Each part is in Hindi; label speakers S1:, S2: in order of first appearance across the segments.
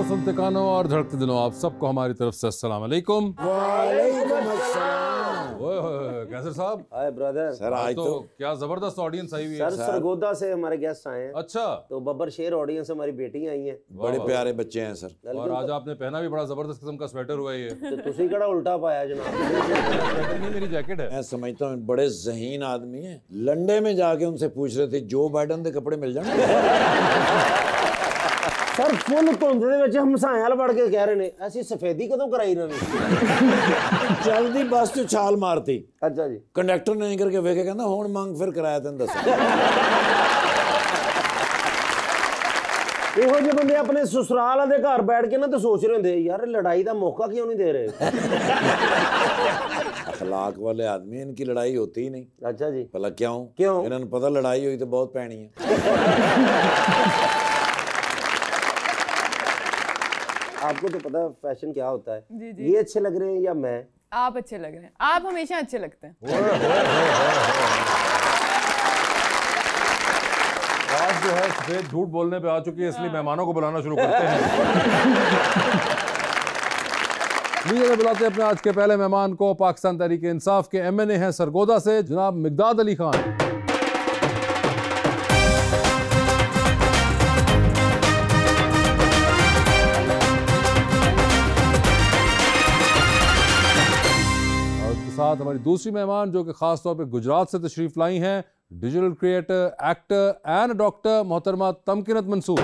S1: सुनते कानों और धड़कते दिलों, आप सबको हमारी तरफ से अस्सलाम वालेकुम।
S2: वालेकुम अस्सलाम।
S1: कैसर साहब।
S2: Hi brother.
S3: सर आज तो
S1: क्या जबरदस्त ऑडियंस आई हुई है।
S2: सर सरगोदा से हमारे गेस्ट आए हैं।
S1: अच्छा,
S2: तो बब्बर शेर ऑडियंस हमारी बेटी आई हैं।
S3: बड़े प्यारे बच्चे हैं सर।
S1: और आज आपने पहना भी बड़ा जबरदस्त किस्म का स्वेटर हुआ है ये।
S2: तो तुसी कड़ा उल्टा पाया जनाब।
S1: स्वेटर नहीं, मेरी जैकेट है।
S3: मैं समझता हूँ बड़े ज़हीन आदमी हैं। लंडे में जाके उनसे पूछ रहे थे जो बाइडन के कपड़े मिल जाएंगे।
S2: सर फुल धुंध दे विच हमसाए वाल पड़ के कह रहे ने ऐसी सफेदी कदों कराई नवी।
S3: चलदी बस चो छाल मारती।
S2: अच्छा जी।
S3: कंडक्टर ने नहीं करके वेखे कहना हुण मंग फिर कराया तेन दस।
S2: ਇਹੋ ਜਿਹੇ ਬੰਦੇ ਆਪਣੇ ससुराल ਦੇ ਘਰ बैठ के ना तो सोच रहे होंगे यार लड़ाई का मौका क्यों नहीं दे रहे।
S3: अखलाक वाले आदमी, इनकी लड़ाई होती ही नहीं।
S2: अच्छा जी।
S3: भला क्यों?
S2: क्यों?
S3: इन्होंने पता लड़ाई हुई तो बहुत पैनी है।
S2: आपको तो पता है फैशन क्या होता है।
S4: जी जी।
S2: ये अच्छे लग रहे हैं या मैं?
S4: आप अच्छे लग रहे हैं, आप हमेशा अच्छे लगते हैं।
S1: आज जो है सफेद झूठ बोलने पे आ चुकी है, इसलिए मेहमानों को बुलाना शुरू करते हैं। लीजिए बुलाते हैं अपने आज के पहले मेहमान को। पाकिस्तान तहरीक इंसाफ के MNA हैं सरगोदा से, जनाब मिकदाद अली खान। साथ हमारी दूसरी मेहमान जो कि खास तौर पे गुजरात से तशरीफ लाई हैं, digital creator, actor and doctor मोहतरमा Tamkeenat Mansoor.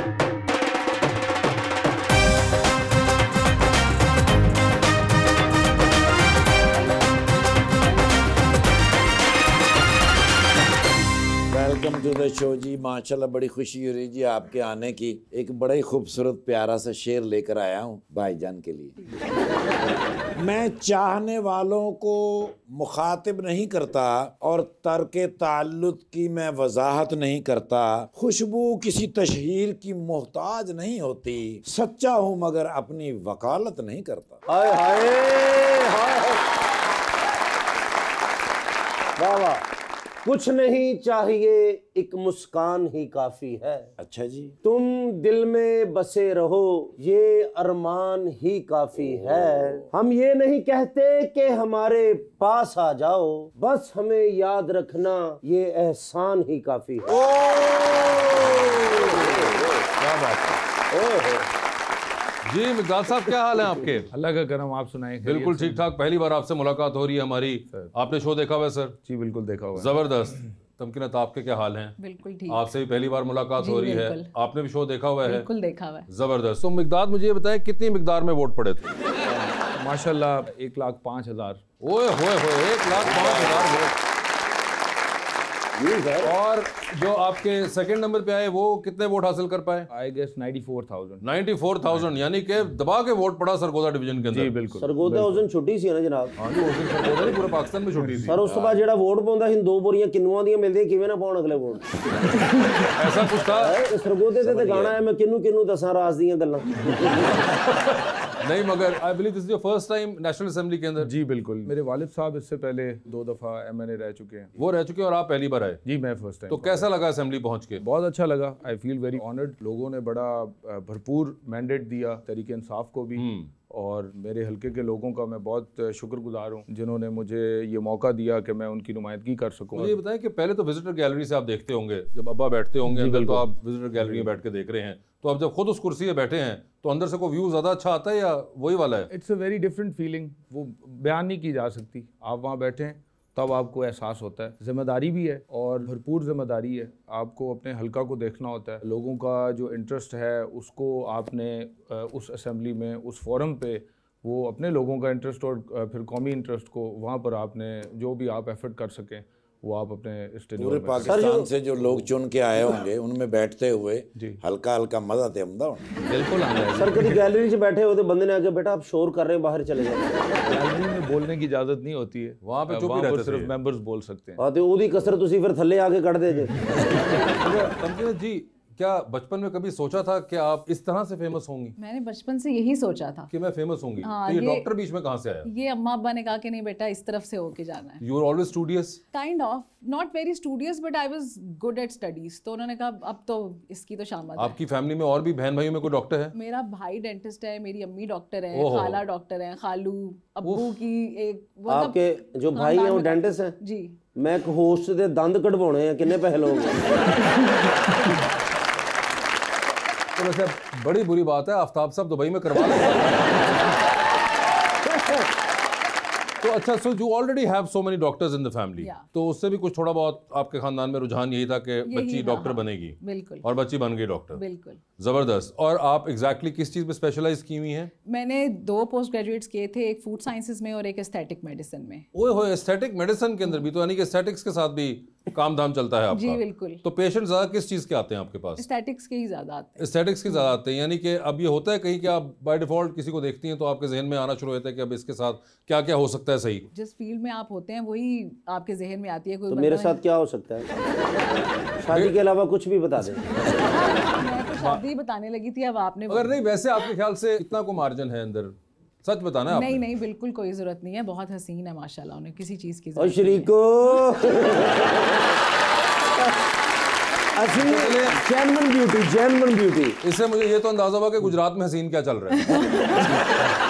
S3: Welcome to the show जी। माशाल्लाह बड़ी खुशी हो रही जी आपके आने की। एक बड़ा ही खूबसूरत प्यारा सा शेर लेकर आया हूँ भाईजान के लिए। मैं चाहने वालों को मुखातिब नहीं करता और तर्के ताल्लुक की मैं वजाहत नहीं करता। खुशबू किसी तशहीर की मोहताज नहीं होती। सच्चा हूँ मगर अपनी वकालत नहीं करता।
S2: हाय हाय हाय। वाह वाह। कुछ नहीं चाहिए एक मुस्कान ही काफी है।
S3: अच्छा जी।
S2: तुम दिल में बसे रहो ये अरमान ही काफी है। हम ये नहीं कहते कि हमारे पास आ जाओ, बस हमें याद रखना ये एहसान ही काफी है।
S1: क्या बात है। जी मिकदाद साहब, क्या हाल है आपके?
S5: अल्लाह का करम, आप सुनाएं।
S1: बिल्कुल ठीक ठाक। पहली बार आपसे मुलाकात हो रही है हमारी। आपने शो देखा हुआ है सर?
S5: जी बिल्कुल देखा हुआ है।
S1: जबरदस्त। तमकीनत, आपके क्या हाल हैं?
S4: बिल्कुल ठीक।
S1: आपसे भी पहली बार मुलाकात हो रही है। आपने भी शो देखा हुआ है?
S4: बिल्कुल देखा हुआ है।
S1: जबरदस्त। तो मिकदाद मुझे ये बताएं कितनी मिकदार में वोट पड़े थे?
S5: माशाल्लाह 1,05,000।
S1: ओए होए होए, 1,05,000 वोट। और जो आपके सेकंड नंबर पे आए वो कितने वोट हासिल कर पाए?
S5: I guess 94,000।
S1: 94,000, यानी कि दबा के वोट पड़ा सरगोदा डिवीजन के अंदर।
S5: जी बिल्कुल।
S2: सरगोदा उस दिन छुट्टी सी है ना जनाब।
S1: हाँ जी, उस दिन सरगोदा नहीं, पूरे पाकिस्तान में छुट्टी थी।
S2: सर उस तो बाद जेड़ा वोट पाਉਂਦਾ ਸੀ दो बोरियां किन्नुआं ਦੀਆਂ ਮਿਲਦੀਆਂ ਕਿਵੇਂ ਨਾ ਪਾਉਣ ਅਗਲੇ ਵੋਟ।
S1: ऐसा कुछ था?
S2: सरगोदे ते गाना है मैं किन्नू किन्नू दसां राज ਦੀਆਂ ਗੱਲਾਂ।
S1: नहीं, मगर I believe this is your first time national assembly के अंदर।
S5: जी बिल्कुल। मेरे वालिद साहब इससे पहले 2 दफ़ा MNA रह चुके हैं।
S1: वो रह चुके हैं और आप पहली बार आए?
S5: जी मैं फर्स्ट टाइम।
S1: तो कैसा लगा असेंबली पहुंच के?
S5: बहुत अच्छा लगा। I feel very honoured. लोगों ने बड़ा भरपूर मैंडेट दिया तहरीक इंसाफ को भी, और मेरे हल्के के लोगों का मैं बहुत शुक्रगुजार हूँ जिन्होंने मुझे ये मौका दिया कि मैं उनकी नुमाइंदगी कर सकूँ।
S1: मुझे ये बताएं कि पहले तो विजिटर गैलरी से आप देखते होंगे, जब अब्बा बैठते होंगे अंदर तो आप विजिटर गैलरी में बैठ के देख रहे हैं, तो अब जब खुद उस कुर्सी पे बैठे हैं तो अंदर से कोई व्यू ज़्यादा अच्छा आता है या वही वाला है?
S5: It's a very different feeling. वो बयान नहीं की जा सकती। आप वहाँ बैठे हैं तब आपको एहसास होता है। जिम्मेदारी भी है और भरपूर जिम्मेदारी है। आपको अपने हल्का को देखना होता है। लोगों का जो इंटरेस्ट है उसको आपने उस असेंबली में, उस फोरम पे, वो अपने लोगों का इंटरेस्ट और फिर कौमी इंटरेस्ट को वहाँ पर आपने जो भी आप एफर्ट कर सकें वो आप अपने
S3: पूरे पाकिस्तान से जो लोग चुन के आए होंगे उनमें बैठते हुए हल्का हल्का मजा ते आंदा होना।
S5: बिल्कुल आंदा है।
S2: सर कभी गैलरी से बैठे हो तो बंदे ने आके बेटा आप शोर कर रहे हैं बाहर चले जाओ।
S5: गैलरी में बोलने की इजाजत नहीं होती है,
S1: वहाँ पे चुप ही रहते
S5: सिर्फ मेंबर्स बोल सकते हैं।
S2: हाँ तो ओदी कसर तुसी फिर थल्ले आके कट दे जे।
S1: तमकीनत जी, क्या बचपन में कभी सोचा था कि आप इस तरह से फेमस होंगी?
S4: मैंने बचपन से यही सोचा था
S1: कि मैं फेमस होंगी।
S4: हाँ,
S1: तो ये डॉक्टर बीच में कहाँ से आया?
S4: ये अम्मा अब्बा ने कहा कि नहीं बेटा इस तरफ से होके जाना है।
S1: You are always studious?
S4: Kind of, not very studious but I was good at studies. तो उन्होंने कहा अब तो इसकी तो शामत है।
S1: आपकी फैमिली में और भी बहन भाइयों में कोई डॉक्टर है?
S4: मेरा भाई डेंटिस्ट है, मेरी अम्मी डॉक्टर है,
S1: ओहो।
S4: खाला डॉक्टर है, खालू अब्बू की एक
S2: आपके जो भाई हैं वो डेंटिस्ट हैं?
S4: जी।
S2: मैं एक होस्ट दे दंद कढवाने हैं, किन्ने पैसे लोगे?
S1: तो वैसे बड़ी बुरी बात है, आफ्ताब साहब दुबई में करवा लें। तो अच्छा, so you already have so many doctors in the family, तो उससे भी कुछ थोड़ा बहुत आपके खानदान में रुझान यही था कि बच्ची डॉक्टर बनेगी?
S4: बिल्कुल।
S1: और बच्ची बन गई डॉक्टर?
S4: बिल्कुल।
S1: जबरदस्त। और आप एग्जैक्टली किस चीज में स्पेशलाइज की हुई हैं?
S4: मैंने 2 पोस्ट ग्रेजुएट्स किए थे, एक फूड साइंसेज में और एक एस्थेटिक मेडिसिन में।
S1: ओए होए, एस्थेटिक मेडिसिन के अंदर भी, तो यानी कि एस्थेटिक्स के साथ भी काम धाम चलता है आपका?
S4: जी बिल्कुल।
S1: तो पेशेंट ज्यादा किस चीज के आते हैं आपके पास?
S4: एस्थेटिक्स के ही ज्यादा आते हैं।
S1: एस्थेटिक्स के ज्यादा आते हैं, यानी कि अब ये होता है कहीं कि आप बाय डिफॉल्ट किसी को देखती हैं तो आपके जहन में आना शुरू होता है कि अब इसके साथ क्या क्या हो सकता है सही?
S4: जिस फील्ड में आप होते हैं वही आपके जहन में आती है। कोई
S2: तो मेरे साथ क्या हो सकता है? शादी के अलावा कुछ भी बता दें।
S4: मैं तो शादी बताने लगी थी, अब आपने
S1: अगर नहीं, वैसे आपके ख्याल से कितना को मार्जिन है अंदर? सच बताना है आपने।
S4: नहीं नहीं बिल्कुल कोई जरूरत नहीं है, बहुत हसीन है माशाल्लाह, उन्हें किसी चीज की
S2: और
S4: जरूरत
S2: शरीको जेन्युइन ब्यूटी, जेन्युइन ब्यूटी।
S1: इससे मुझे ये तो अंदाजा हुआ कि गुजरात में हसीन क्या चल रहा है।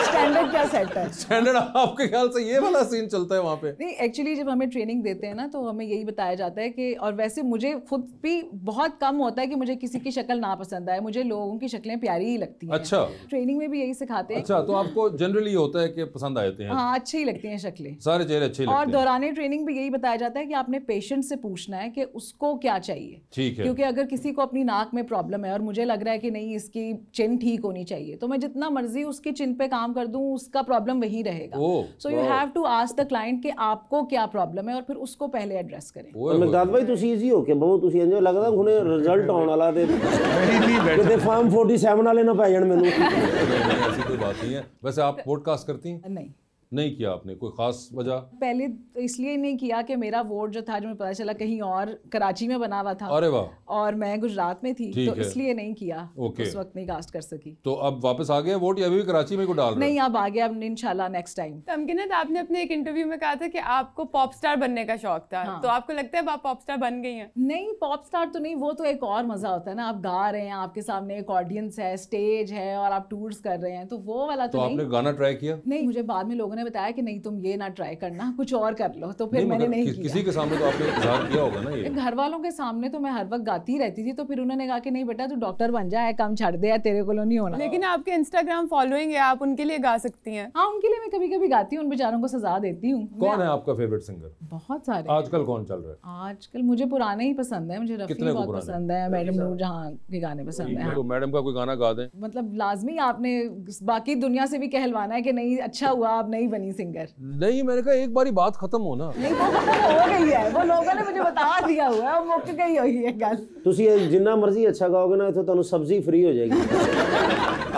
S4: स्टैंडर्ड क्या सेट है?
S1: स्टैंडर्ड आपके ख्याल से ये वाला सीन चलता है वहाँ पे?
S4: नहीं, एक्चुअली जब हमें ट्रेनिंग देते हैं ना तो हमें यही बताया जाता है कि, और वैसे मुझे खुद भी बहुत कम होता है कि मुझे किसी की शक्ल ना पसंद आए, मुझे लोगों की शक्लें प्यारी ही लगती हैं।
S1: अच्छा।
S4: ट्रेनिंग में भी यही सिखाते हैं।
S1: अच्छा, तो आपको जनरली होता है कि पसंद आते हैं?
S4: हाँ, अच्छी ही लगती हैं शक्लें,
S1: सारे चेहरे अच्छे लगते
S4: और
S1: हैं।
S4: दौरान ट्रेनिंग भी यही बताया जाता है कि आपने पेशेंट से पूछना है कि उसको क्या चाहिए।
S1: ठीक है।
S4: क्योंकि अगर किसी को अपनी नाक में प्रॉब्लम है और मुझे लग रहा है कि नहीं इसकी चिन ठीक होनी चाहिए, तो मैं जितना मर्जी उसकी चिन पे काम कर दूं, उसका प्रॉब्लम वही रहेगा। So you have to ask the client कि आपको क्या प्रॉब्लम है और फिर उसको पहले एड्रेस करें।
S2: मकदाद भाई तुसी इजी हो के बहुत, तुसी इंज लगदा हुणे रिजल्ट आउण वाला ते किते फॉर्म 47 वाले ना पै जाण मेनू।
S1: ऐसी कोई बात नहीं है। वैसे आप पॉडकास्ट करती हैं? नहीं किया आपने? कोई खास वजह?
S4: पहले इसलिए नहीं किया कि मेरा वोट जो था, जो मुझे पता चला कहीं और कराची में बना हुआ था।
S1: अरे वाह।
S4: और मैं गुजरात में थी, तो इसलिए नहीं किया।
S1: ओके।
S4: उस वक्त नहीं कास्ट कर सकी।
S1: तो अब वापस आ गया वोट या अभी भी कराची में को डाल रहे?
S4: नहीं, अब आ गया, अब इंशाल्लाह नेक्स्ट टाइम।
S6: तमकीनत, आपने अपने एक इंटरव्यू में कहा था कि आपको पॉप स्टार बनने का शौक था।
S4: हाँ।
S6: तो आपको लगता है आप पॉप स्टार बन गई हैं?
S4: नहीं, पॉप स्टार तो नहीं, वो तो एक और मजा होता है ना, आप गा रहे हैं, आपके सामने एक ऑडियंस है, स्टेज है और आप टूर्स कर रहे हैं, तो वो वाला तो नहीं।
S1: आपने गाना ट्राई किया?
S4: नहीं, मुझे बाद में लोगों ने बताया कि नहीं तुम ये ना ट्राई करना, कुछ और कर लो, तो फिर मैंने नहीं किया।
S1: किसी के सामने तो आपने इज़हार किया होगा ना ये?
S4: घर वालों के सामने तो मैं हर वक्त गाती रहती थी, तो फिर उन्होंने कहा कि नहीं बेटा तू डॉक्टर बन जाए, काम छाड़ दे, तेरे को नहीं होना।
S6: लेकिन आपके इंस्टाग्राम फॉलोइंग है, आप उनके लिए गा सकती हैं।
S4: हाँ, उनके लिए मैं कभी कभी गाती हूँ, उन बेचारों को सजा देती हूँ।
S1: कौन है आपका फेवरेट सिंगर?
S4: बहुत सारे।
S1: आजकल कौन चल रहा है?
S4: आजकल मुझे पुराने ही पसंद है, मुझे रफी बहुत पसंद है, मैडम नूरजहां के गाने पसंद है।
S1: तो मैडम का कोई गाना गा दें।
S4: मतलब लाजमी आपने बाकी दुनिया से भी कहलवाना है कि नहीं अच्छा हुआ आप नहीं बनी सिंगर।
S1: नहीं, मैंने कहा एक बारी बात खत्म हो ना।
S4: नहीं, वो खत्म हो गई है, वो लोगों ने मुझे बता दिया हुआ है, वो मुक गई हुई है गल।
S2: तुसी जिन्ना मर्जी अच्छा गाओगे ना, इत्थे तुहानू सब्जी फ्री हो जाएगी।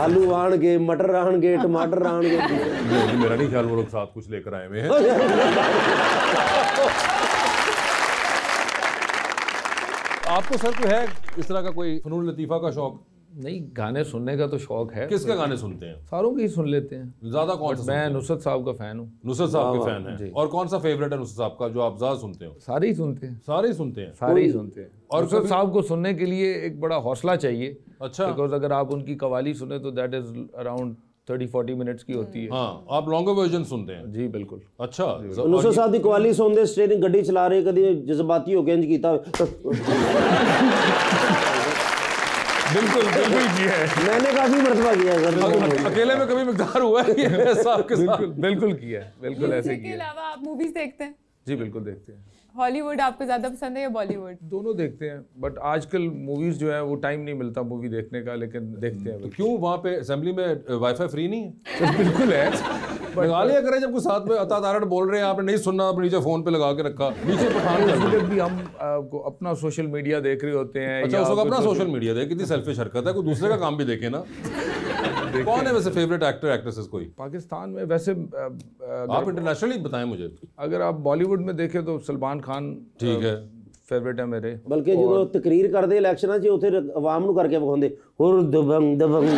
S2: आलू आणगे, मटर आणगे, टमाटर आणगे।
S1: नहीं, मेरा नहीं ख्याल वो लोग साथ कुछ लेकर आए हुए हैं। आपको सर कोई है इस तरह का कोई फनून लतीफ़ा का शौक?
S5: नहीं, गाने सुनने का तो शौक है।
S1: किसके गाने सुनते हैं?
S5: सारों के ही सुन लेते हैं।
S1: ज्यादा कौन सा?
S5: मैं नुसरत साहब का फैन हूँ।
S1: नुसरत साहब के फैन हैं। और कौन सा फेवरेट है नुसरत साहब का जो आप ज्यादा सुनते हो?
S5: सारे ही सुनते हैं।
S1: सारे ही सुनते हैं?
S5: सारे ही सुनते हैं।
S1: और
S5: नुसरत साहब को सुनने के लिए एक बड़ा हौसला चाहिए।
S1: अच्छा।
S5: बिकॉज अगर आप उनकी कवाली सुने तो दैट इज अराउंड 30-40 मिनट्स की होती है।
S1: हाँ, आप लॉन्गर वर्जन सुनते हैं?
S5: जी बिल्कुल।
S1: अच्छा।
S2: नुसरत साहब दी कवाली सुनदे स्टीयरिंग गड्डी चला रहे, कभी जज्बाती हो के इंज कीता।
S5: बिल्कुल किया है।
S2: मैंने काफी मर्तबा किया है।
S1: अकेले में कभी मिकदार हुआ है ये ऐसा आपके साथ?
S5: बिल्कुल किया है, बिल्कुल ऐसे किया है।
S6: इसके अलावा आप मूवीज देखते हैं?
S5: जी बिल्कुल देखते हैं।
S6: हॉलीवुड आपको ज्यादा पसंद है या बॉलीवुड?
S5: दोनों देखते हैं, बट आजकल मूवीज जो है वो टाइम नहीं मिलता मूवी देखने का, लेकिन देखते हैं।
S1: तो क्यों वहाँ पे असेंबली में वाईफाई फ्री नहीं है?
S5: बिल्कुल है।
S1: लगा लिया करें जब कोई साथ में अतातारट बोल रहे हैं, आपने नहीं सुनना, आप नीचे फोन पे लगा के रखा, नीचे पठान
S5: जब भी हम अपना सोशल मीडिया देख रहे होते हैं।
S1: अच्छा, उसको अपना सोशल मीडिया देख, कितनी सेल्फिश हरकत है, कोई दूसरे का काम भी देखे ना। कौन है वैसे फेवरेट एक्टर एक्ट्रेसेस कोई
S5: पाकिस्तान में? वैसे
S1: आप इंटरनेशनली बताएं मुझे।
S5: अगर आप बॉलीवुड में देखें तो सलमान खान
S1: ठीक है,
S5: फेवरेट है मेरे।
S2: बल्कि जो तकरीर करते इलेक्शन च उत्थे आवाम नूं करके विखाउंदे हुर दबंग दबंग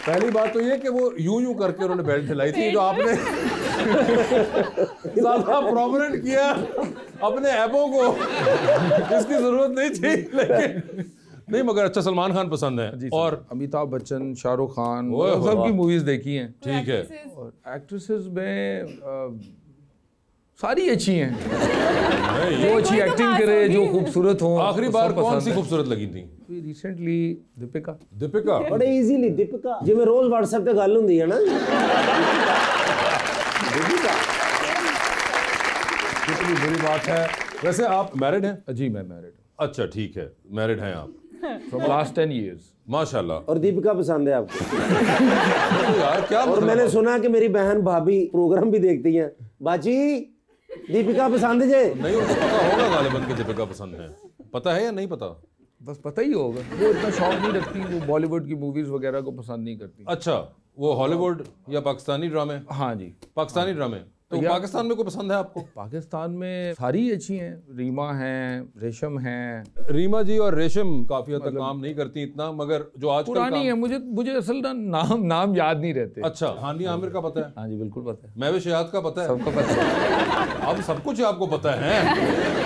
S1: पहली बात तो ये कि वो यूं करके उन्होंने बेल्ट हिलाई थी, जो आपने ज्यादा प्रोमिनेंट किया अपने ऐबों को, इसकी जरूरत नहीं थी। लेकिन नहीं, मगर अच्छा सलमान खान पसंद है और
S5: अमिताभ बच्चन, शाहरुख खान,
S1: ओए
S5: सबकी मूवीज देखी हैं।
S1: ठीक है।
S5: और एक्ट्रेसेस में सारी अच्छी हैं, जो अच्छी एक्टिंग करे, जो खूबसूरत हो।
S1: आखिरी बार कौन सी खूबसूरत लगी थी?
S5: रिसेंटली दीपिका।
S1: दीपिका
S2: बड़े इजीली दीपिका, जिवें रोज व्हाट्सएप ते गल हुंदी है ना। दीपिका
S1: कितनी बुरी बात है। वैसे आप मैरिड हैं?
S5: जी मैं मैरिड हूँ।
S1: अच्छा ठीक है, मैरिड हैं आप।
S5: From last 10 years।
S1: माशाल्लाह।
S2: और दीपिका पसंद है आपको?
S1: यार क्या
S2: और
S1: मतलब
S2: मैंने सुना कि मेरी बहन भाभी प्रोग्राम भी देखती हैं। बाजी दीपिका पसंद जे?
S1: नहीं, उनको पता होगा गालिबन कि दीपिका पसंद है। पता है या नहीं पता?
S5: बस पता ही होगा। वो इतना शौक नहीं रखती, वो बॉलीवुड की मूवीज वगैरह को पसंद नहीं करती।
S1: अच्छा, वो हॉलीवुड या पाकिस्तानी ड्रामे?
S5: हाँ जी,
S1: पाकिस्तानी ड्रामे। तो पाकिस्तान में कोई पसंद है आपको?
S5: पाकिस्तान में सारी अच्छी हैं। रीमा हैं, रेशम हैं।
S1: रीमा जी और रेशम काफी हद तक काम नहीं करती इतना, मगर जो आजकल
S5: पुरानी है। मुझे असल नाम याद नहीं रहते।
S1: अच्छा, हानी आमिर का पता है?
S5: हाँ जी बिल्कुल पता है।
S1: महवे शहाद का पता है?
S5: सबको पता है।
S1: अब सब कुछ आपको पता है।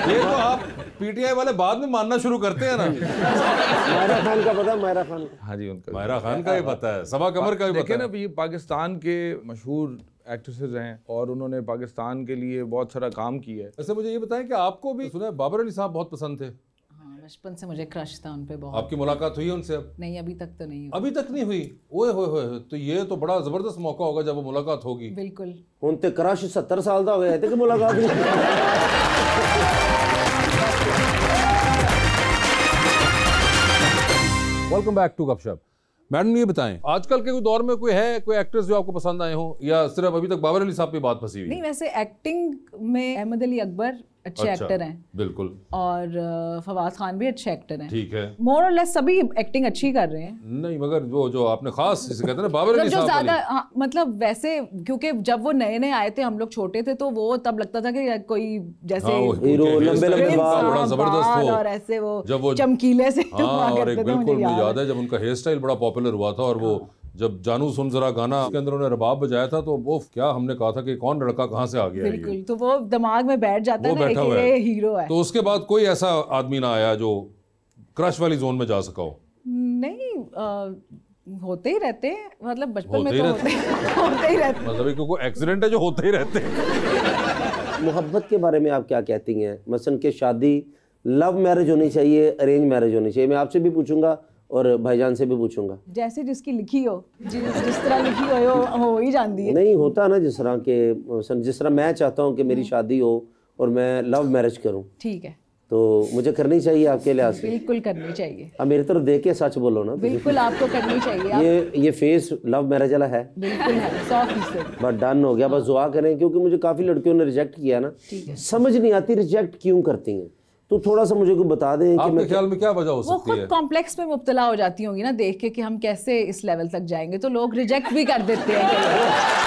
S1: ये तो आप पीटीआई वाले बाद में मानना शुरू करते हैं ना।
S2: मायरा खान का पता है? मायरा खान का?
S5: हाँ जी उनका।
S1: मायरा खान का भी पता है, सबा कमर का भी पता
S5: देखें
S1: है।
S5: ना, ये पाकिस्तान के मशहूर एक्ट्रेसेस हैं और उन्होंने पाकिस्तान के लिए बहुत सारा काम किया है।
S1: वैसे मुझे ये बताएं कि आपको भी सुना है बाबर अली साहब बहुत पसंद थे?
S4: हाँ, बचपन से मुझे क्रश था उन पे बहुत।
S1: आपकी मुलाकात हुई है उनसे? अब
S4: नहीं, अभी तक तो नहीं हुई।
S1: अभी तक नहीं हुई? ओए होए होए, तो ये तो बड़ा जबरदस्त मौका होगा जब वो मुलाकात होगी।
S4: बिल्कुल।
S2: हुण ते क्रश 70 साल दा हो गया ते कि मुलाकात
S1: वेलकम बैक टू गपशप। मैडम ये बताएं, आजकल के दौर में कोई है, कोई एक्ट्रेस जो आपको पसंद आए हो, या सिर्फ अभी तक बाबर अली साहब पे बात फंसी हुई?
S4: नहीं, वैसे एक्टिंग में अहमद अली अकबर अच्छे एक्टर हैं।
S1: बिल्कुल।
S4: और फवाद खान भी अच्छे एक्टर हैं।
S1: ठीक है।
S4: मोर और लेस सभी एक्टिंग अच्छी कर रहे हैं।
S1: नहीं, मगर जो आपने खास जिसे कहते हैं ना बाबर अली
S4: जो
S1: साहब
S4: ज्यादा, हाँ, मतलब वैसे क्योंकि जब वो नए नए आए थे, हम लोग छोटे थे, तो वो तब लगता था कि कोई जैसे
S2: हीरो लंबे लंबे बाल,
S1: बड़ा जबरदस्त
S4: और ऐसे वो
S1: जब वो
S4: चमकीले से।
S1: हाँ, और एक बिल्कुल मुझे याद है जब उनका हेयर स्टाइल बड़ा पॉपुलर हुआ था, और वो जब जानू सुन जरा गाना के अंदर उन्होंने रबाब बजाया था, तो वो क्या हमने कहा था कि कौन लड़का कहाँ से आ गया है ये।
S4: बिल्कुल, तो वो दिमाग में बैठ जाता है ना कि ये हीरो है।
S1: तो उसके बाद कोई ऐसा आदमी ना आया जो क्रश वाली जोन में जा सका हो?
S4: नहीं, होते ही रहते हैं, मतलब बचपन में तो होते ही रहते।
S1: मतलब क्योंकि एक्सीडेंट है जो होते ही रहते हैं।
S2: मोहब्बत के बारे में आप क्या कहती हैं? मसलन कि शादी लव मैरिज होनी चाहिए, अरेंज मैरिज होनी चाहिए? मैं आपसे भी पूछूंगा और भाईजान से भी पूछूंगा।
S4: जैसे जिसकी लिखी हो, जिस तरह लिखी हो ही जानती है।
S2: नहीं होता ना, जिस तरह के, जिस तरह मैं चाहता हूँ कि मेरी शादी हो और मैं लव मैरिज करूँ,
S4: ठीक है,
S2: तो मुझे करनी चाहिए आपके लिहाज से?
S4: बिल्कुल करनी चाहिए।
S2: अब मेरी तरफ देख के सच बोलो ना।
S4: बिल्कुल आपको करनी चाहिए।
S2: ये फेस लव मैरिज वाला है?
S4: बिल्कुल है, 100%।
S2: बस डन हो गया। बस दुआ करें, क्योंकि मुझे काफी लड़कियों ने रिजेक्ट किया ना, समझ नहीं आती रिजेक्ट क्यों करती हैं। तो थोड़ा सा मुझे को बता दें कि
S1: आपके ख्याल में क्या वजह हो
S4: वो
S1: सकती
S4: खुद
S1: है?
S4: कॉम्प्लेक्स में मुब्तला हो जाती होंगी ना, देख के कि हम कैसे इस लेवल तक जाएंगे, तो लोग रिजेक्ट भी कर देते हैं।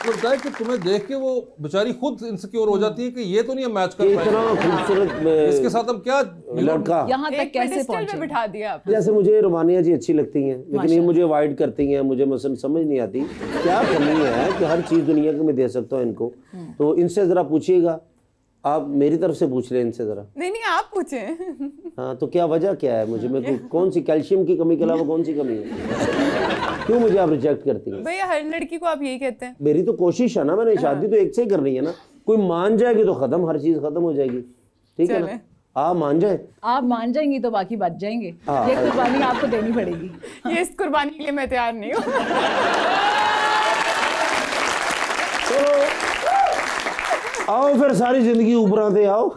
S1: लगता है कि तुम्हें देख के वो बेचारी खुद इनसिक्योर हो जाती है कि ये तो नहीं मैच कर
S2: इतना खूबसूरत
S1: इसके साथ हम क्या
S2: लड़का,
S4: यहाँ तक कैसे पहुंचे?
S6: बिठा दिया आप।
S2: जैसे मुझे रोमानिया जी अच्छी लगती हैं, लेकिन ये मुझे अवॉइड करती हैं। मुझे मसलन समझ नहीं आती क्या कमी है कि हर चीज़ दुनिया की मैं दे सकता हूँ इनको। तो इनसे ज़रा पूछिएगा, आप मेरी तरफ से पूछ रहे हैं इनसे ज़रा।
S6: नहीं आप पूछें।
S2: हाँ, तो क्या वजह क्या है? मुझे कौन सी कैल्शियम की कमी के अलावा कौन सी कमी है? क्यों मुझे आप रिजेक्ट करती हैं?
S6: भैया हर लड़की को आप यही कहते हैं।
S2: मेरी तो कोशिश है ना, मैंने शादी तो एक से ही करनी है ना। कोई मान जाएगी तो खत्म, हर चीज खत्म हो जाएगी। ठीक है ना? आप मान जाए,
S4: आप मान जाएंगी तो बाकी बच जाएंगे। ये कुर्बानी आपको देनी पड़ेगी।
S6: ये इस कुर्बानी के लिए मैं तैयार नहीं हूँ।
S2: आओ फिर सारी जिंदगी ऊपराते आओ।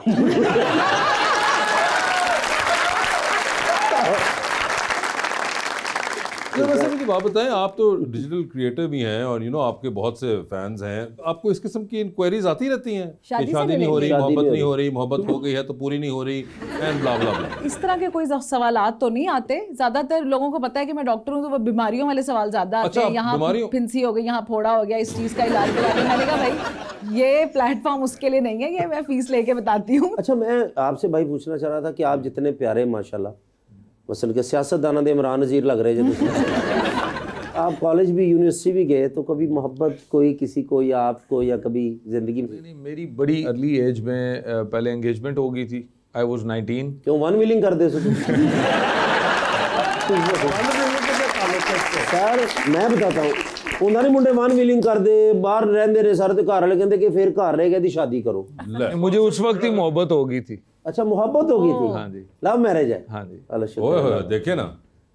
S1: वैसे मुझे बात बताएं, आप तो डिजिटल क्रिएटर भी हैं और आपके बहुत से फैंस हैं, आपको इस किस्म की इंक्वायरीज आती रहती हैं कि शादी नहीं हो रही, मोहब्बत नहीं हो रही, मोहब्बत हो गई है तो पूरी नहीं हो रही एंड ब्ला ब्ला ब्ला?
S4: इस तरह के कोई सवालात तो नहीं आते। ज्यादातर लोगों को पता है कि मैं डॉक्टर हूँ, तो वो बीमारियों वाले सवाल ज्यादा आते हैं। यहाँ फिंसी हो गई, यहाँ फोड़ा हो गया, इस चीज का इलाज करा दो। मैंने कहा भाई ये प्लेटफॉर्म उसके लिए नहीं है, ये मैं फीस लेके बताती हूँ।
S2: अच्छा, मैं आपसे भाई पूछना चाह रहा था कि आप जितने प्यारे माशाल्लाह, मसलन के सियासतदाना दे इमरान नज़ीर लग रहे हैं, आप कॉलेज भी यूनिवर्सिटी भी गए, तो कभी मोहब्बत कोई किसी को या आपको या कभी जिंदगी में?
S5: नहीं, मेरी बड़ी अर्ली एज में पहले एंगेजमेंट हो गई थी। I was 19।
S2: क्यों वन विलिंग कर दे? सर मैं बताता हूँ, उन्होंने मुंडे वन विलिंग कर दे, बाहर रहंदे ने सारे, तो घर वाले कहते कि फिर घर रह गए दी शादी करो।
S5: मुझे उस वक्त ही मोहब्बत हो गई थी।
S2: अच्छा, मोहब्बत हो गई थी?
S5: हाँ जी।
S2: लव मैरिज है?
S5: हाँ जी।
S2: अल्लाह,
S1: देखे ना,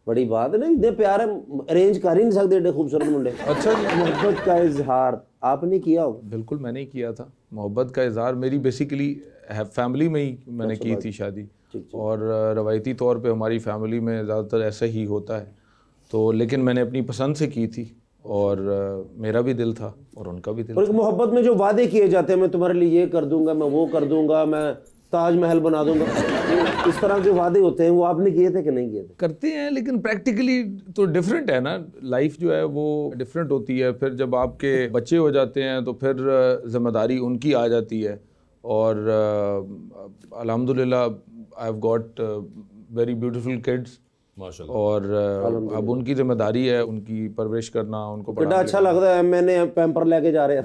S2: बड़ी बात है ना, इतने प्यारे अरेंज कर ही नहीं सकते इतने खूबसूरत मुंडे।
S1: अच्छा जी।
S2: मोहब्बत का इजहार आपने किया होगा?
S5: बिल्कुल मैंने ही किया था मोहब्बत का इजहार। मेरी बेसिकली फैमिली में ही मैंने की थी शादी, और रवायती तौर पे हमारी फैमिली में ज़्यादातर ऐसा ही होता है। तो लेकिन मैंने अपनी पसंद से की थी, और मेरा भी दिल था और उनका भी दिल
S2: और
S5: था।
S2: मोहब्बत में जो वादे किए जाते हैं, मैं तुम्हारे लिए ये कर दूंगा, मैं वो कर दूंगा, मैं ताजमहल बना दूंगा, इस तरह के वादे होते हैं, वो आपने किए थे कि नहीं किए थे?
S5: करते हैं, लेकिन प्रैक्टिकली तो डिफरेंट है ना, लाइफ जो है वो डिफरेंट होती है। फिर जब आपके बच्चे हो जाते हैं तो फिर जिम्मेदारी उनकी आ जाती है, और अल्हम्दुलिल्लाह I have got very beautiful kids
S1: माशाल्लाह,
S5: और अब उनकी जिम्मेदारी है उनकी परवरिश करना, उनको
S2: कितना अच्छा लगता है, मैंने पैम्पर लेके जा रहे हैं।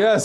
S1: यस,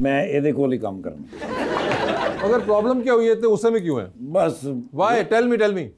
S3: मैं ਇਹਦੇ ਕੋਲ ਹੀ ਕੰਮ करना।
S1: अगर प्रॉब्लम क्या हुई है तो उस समय क्यों है?
S3: बस
S1: वाई, टेल मी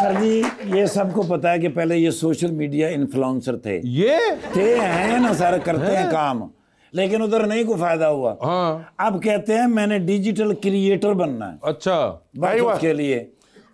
S3: सर जी, ये सबको पता है कि पहले ये सोशल मीडिया इन्फ्लुएंसर थे,
S1: ये
S3: हैं ना सर, करते हैं काम, लेकिन उधर नहीं को फायदा हुआ।
S1: हाँ।
S3: अब कहते हैं मैंने डिजिटल क्रिएटर बनना है।
S1: अच्छा,
S3: बस उसके लिए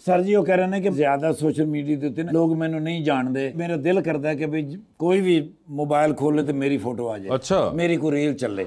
S3: सर जी वो कह रहे हैं कि ज्यादा सोशल मीडिया देते हैं, लोग मैंने नहीं जानते, मेरा दिल करता है कि भाई कोई भी मोबाइल खोले तो मेरी फोटो आ जाए,
S1: अच्छा,
S3: मेरी कोई रील चले।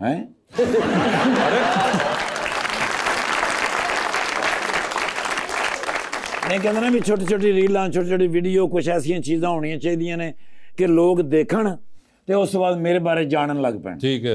S3: हैं? नहीं कहते ना भी छोटी छोटी रीलां, छोटी छोटी वीडियो, कुछ ऐसी चीज़ां होनी चाहिए ने कि लोग देखण ते उस बाद मेरे बारे जानन लग पैण।
S1: ठीक है।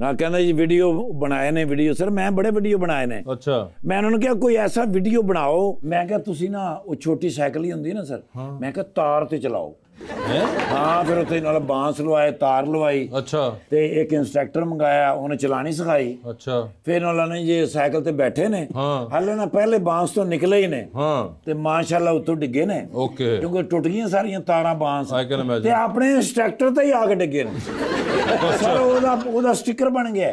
S3: हाँ, कहना जी वीडियो बनाए ने, वीडियो सर मैं बड़े वीडियो बनाए ने।
S1: अच्छा,
S3: मैं उन्होंने कहा कोई ऐसा वीडियो बनाओ, मैं कहा तुसी ना वो छोटी साइकिल ही होंदी है ना सर, मैं कहा तार ते चलाओ। हाँ, फिर उत्थे नाल बांस लवाए, तार लवाई,
S1: अच्छा,
S3: ते एक इंस्ट्रक्टर मंगाया, उन्हें चलानी सिखाई।
S1: अच्छा,
S3: फिर उन्होंने ये साइकिल ते बैठे ने, हाले ना पहले बांस तो निकले ही ने, ते माशाल्लाह उत्तों डिगे ने,
S1: ओके,
S3: क्योंकि टुट गई सारियां तारां बांस,
S1: आई कैन इमेजिन,
S3: ते अपने इंस्ट्रक्टर ते ही आके डिगे ने। सर ओदा स्टिकर बन गया।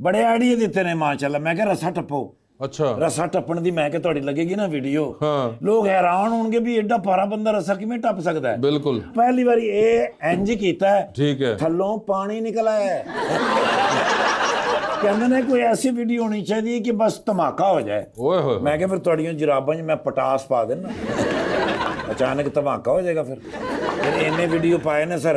S3: बड़े आइडिया दिते ने माशाल्लाह। मैं कहा रस्सा टप्पो।
S1: अच्छा,
S3: रस्सा टप्पण दी मैं कहा तुहाडी लगेगी ना वीडियो,
S1: हाँ,
S3: लोग हैरान होंगे भी एडा पारा बंदा रस्सा किवें टप सकदा है।
S1: बिल्कुल,
S3: पहली बारी ए इंज कीता है,
S1: ठीक है,
S3: थल्लों पानी निकल आया है। कहते ने कोई ऐसी वीडियो होनी चाहिए कि बस धमाका हो जाए।
S1: ओए होए,
S3: मैं कहा फिर तुहाडियां जुराबां 'च मैं पटास पा देना, अचानक धमाका हो जाएगा। फिर इन्ने वीडियो पाए ने सर,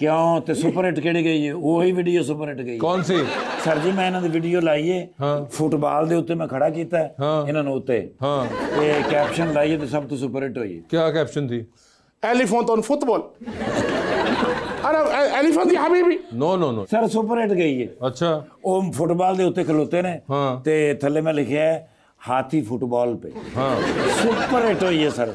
S3: क्यों ते सुपर हिट केड़ी गई है? वही वीडियो सुपर हिट गई।
S1: कौन सी?
S3: सर जी मैं इन्हां दी वीडियो लाई है, फुटबॉल दे उत्ते मैं खड़ा कीता है इन्हां नूं उत्ते, ते कैप्शन लाई है ते सब तो सुपर हिट हुई है।
S1: क्या कैप्शन थी?
S7: Elephant on football. अरे एलिफेंट या हबीबी।
S1: No no no
S3: sir super hit गई है।
S1: अच्छा,
S3: वो फुटबॉल दे उत्ते खलोते ने, ते थल्ले मैं लिखया है हाथी फुटबॉल पे। सुपर हिट हुई है सर।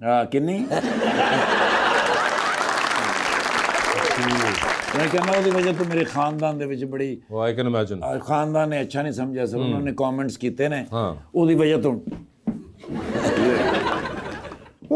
S3: किन्नी मैं कहना ਉਹਦੀ वजह तो मेरे खानदान ਦੇ ਵਿੱਚ बड़ी,
S1: आई कैन इमेजिन,
S3: खानदान ने अच्छा नहीं समझा सर, उन्होंने कमेंट्स कीते ने, ਉਹਦੀ वजह तो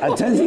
S3: अच्छा जी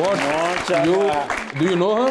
S1: What? Do you know her?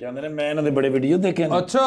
S3: कहते हैं मैं इन्होंने बड़े वीडियो देखे हैं
S1: अच्छा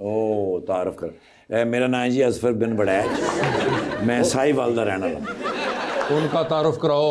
S3: ओ तारफ कर मेरा नाम है जी असफर बिन बड़ैच मैं साहिवाल दा रहने वाला
S1: उनका तारुफ कराओ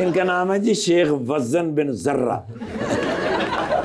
S3: इनका नाम है जी शेख वजन बिन जर्रा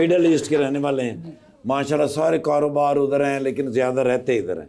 S3: मिडिल ईस्ट के रहने वाले हैं माशाल्लाह सारे कारोबार उधर हैं लेकिन ज्यादा रहते इधर हैं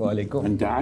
S1: वालेकुम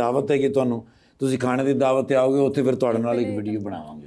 S3: ਦਾਵਤ ਹੈ ਕਿ ਤੁਹਾਨੂੰ ਤੁਸੀਂ ਖਾਣੇ ਦੀ ਦਾਵਤ ਤੇ ਆਓਗੇ ਉੱਥੇ ਫਿਰ ਤੁਹਾਡੇ ਨਾਲ ਇੱਕ ਵੀਡੀਓ ਬਣਾਵਾਂਗੇ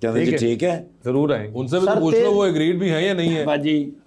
S3: ਕਹਿੰਦਾ ਜੀ ठीक है
S5: जरूर आएंगे
S1: उनसे भी तो पूछ लो वो एग्रीड भी है या नहीं है
S3: बाजी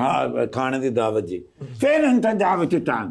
S3: हाँ खाने ਦੀ ਦਾਵਤ ਜੀ ਫਿਰ ਅੰਤ ਦਾਵਤ ਟਾਈਮ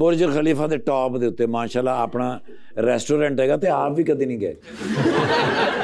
S3: ਬੁਰਜ ਖਲੀਫਾ ਦੇ ਟਾਪ ਦੇ ਉੱਤੇ ਮਾਸ਼ਾਅੱਲਾ ਆਪਣਾ ਰੈਸਟੋਰੈਂਟ ਹੈਗਾ ਤੇ ਆਪ ਵੀ ਕਦੀ ਨਹੀਂ ਗਏ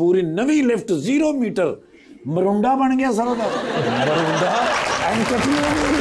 S3: ਪੂਰੀ ਨਵੀਂ ਲਿਫਟ 0 ਮੀਟਰ ਮਰੁੰਡਾ ਬਣ ਗਿਆ ਸਾਰਾ ਦਾ ਮਰੁੰਡਾ ਐਂ ਕੱਟੀ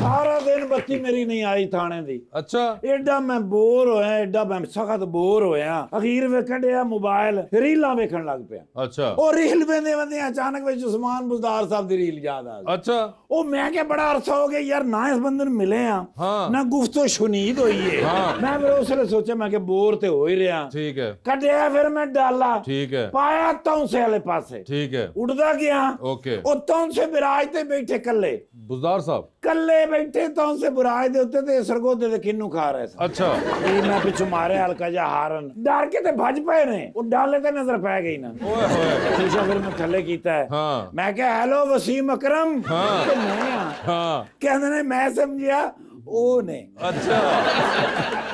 S3: ਸਾਰਾ ਦਿਨ ਬੱਤੀ ਮੇਰੀ ਨਹੀਂ ਆਈ ਥਾਣੇ ਦੀ
S1: अच्छा
S3: ਐਡਾ ਮੈਂ ਬੋਰ ਹੋਇਆ ਐਡਾ ਮੈਂ ਸਖਤ ਬੋਰ ਹੋਇਆ ਅਖੀਰ ਵੇ ਕੱਢਿਆ ਮੋਬਾਈਲ ਰੀਲਾਂ ਵੇਖਣ ਲੱਗ ਪਿਆ
S1: अच्छा
S3: ਉਹ ਰੀਲ ਵੇਂਦੇ ਵੇਂਦੇ ਅਚਾਨਕ ਵਿੱਚ ਉਸਮਾਨ ਬੁਜ਼ਦਾਰ ਸਾਹਿਬ ਦੀ ਰੀਲ ਯਾਦ ਆ ਗਈ
S1: अच्छा
S3: ਉਹ ਮੈਂ ਕਿਹਾ ਬੜਾ ਅਰਸਾ ਹੋ ਗਿਆ ਯਾਰ ਨਾ ਇਸ ਬੰਦੇ ਨੂੰ ਮਿਲੇ ਆ
S1: ਹਾਂ।
S3: ਨਾ ਗੁਫ਼ਤੋ ਸ਼ੁਨੀਦ ਹੋਈ ਏ
S1: ਹਾਂ।
S3: ਮੈਂ ਫਿਰ ਉਸ ਵੇਲੇ ਸੋਚਿਆ ਮੈਂ ਕਿ ਬੋਰ ਤੇ ਹੋ ਹੀ ਰਿਹਾ
S1: ठीक है
S3: ਕੱਢਿਆ ਫਿਰ ਮੈਂ ਡਾਲਾ
S1: ठीक है
S3: ਪਾਇਆ ਤੌਂਸੇ ਵਾਲੇ ਪਾਸੇ
S1: ठीक है
S3: ਉੱਡਦਾ ਗਿਆ
S1: ओके
S3: ਉਹ ਤੌਂਸੇ ਬਿਰਾਜ ਤੇ ਬੈਠੇ ਕੱਲੇ
S1: बुजदार साहब
S3: ਕੱਲੇ ਬੈਠੇ ਤੌਂਸੇ ਬਿਰਾਜ ਦੇ ਉੱਤੇ ਤੇ ਸਰਗੋਦੇ ਦੇ ਕਿੰਨੂ ਖਾ ਰਹੇ ਸਨ
S1: अच्छा
S3: ਇਹ ਮੈਂ ਪਿੱਛੋਂ ਮਾਰਿਆ ਹਲਕਾ ਜਿਹਾ ਹਾਰਨ ਡਰ ਕੇ ਤੇ ਭੱਜ ਪਏ ਨੇ ਉਹ ਡਾਲੇ ਤੇ ਨਜ਼ਰ ਪੈ ਗਈ ਨਾ
S1: ओए होए
S3: ਸ਼ੀਸ਼ਾ ਫਿਰ ਮੈਂ ਥੱਲੇ ਕੀਤਾ ਹੈ।
S1: हाँ
S3: ਮੈਂ ਕਿਹਾ ਹੈਲੋ ਵਸੀਮ ਅਕਰਮ
S1: ਹਾਂ।
S3: ਤੇ ਮੈਂ ਆ
S1: हाँ
S3: ਕਹਿੰਦੇ ਨੇ ਮੈਂ ਸਮਝਿਆ ਉਹ ਨੇ
S1: अच्छा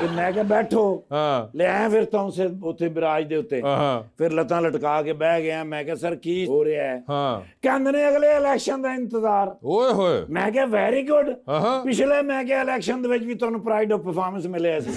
S3: ਤੇ ਮੈਂ ਕਿਹਾ ਬੈਠੋ
S1: हाँ
S3: ਲੈ ਆਇਆ ਫਿਰ ਤੌਂਸੇ ਉੱਥੇ ਬਿਰਾਜ ਦੇ ਉੱਤੇ
S1: हाँ
S3: ਫਿਰ ਲੱਤਾਂ ਲਟਕਾ ਕੇ ਬਹਿ ਗਿਆ ਮੈਂ ਕਿਹਾ ਸਰ ਕੀ ਹੋ ਰਿਹਾ ਹੈ
S1: हाँ
S3: ਕਹਿੰਦੇ ਨੇ ਅਗਲੇ ਇਲੈਕਸ਼ਨ ਦਾ ਇੰਤਜ਼ਾਰ
S1: ओए होए
S3: ਮੈਂ ਕਿਹਾ ਵੈਰੀ ਗੁੱਡ
S1: हाँ
S3: ਪਿਛਲੇ ਮੈਂ ਕਿਹਾ ਇਲੈਕਸ਼ਨ ਦੇ ਵਿੱਚ ਵੀ ਤੁਹਾਨੂੰ ਪ੍ਰਾਈਡ ਆਫ ਪਰਫਾਰਮੈਂਸ ਮਿਲਿਆ ਸੀ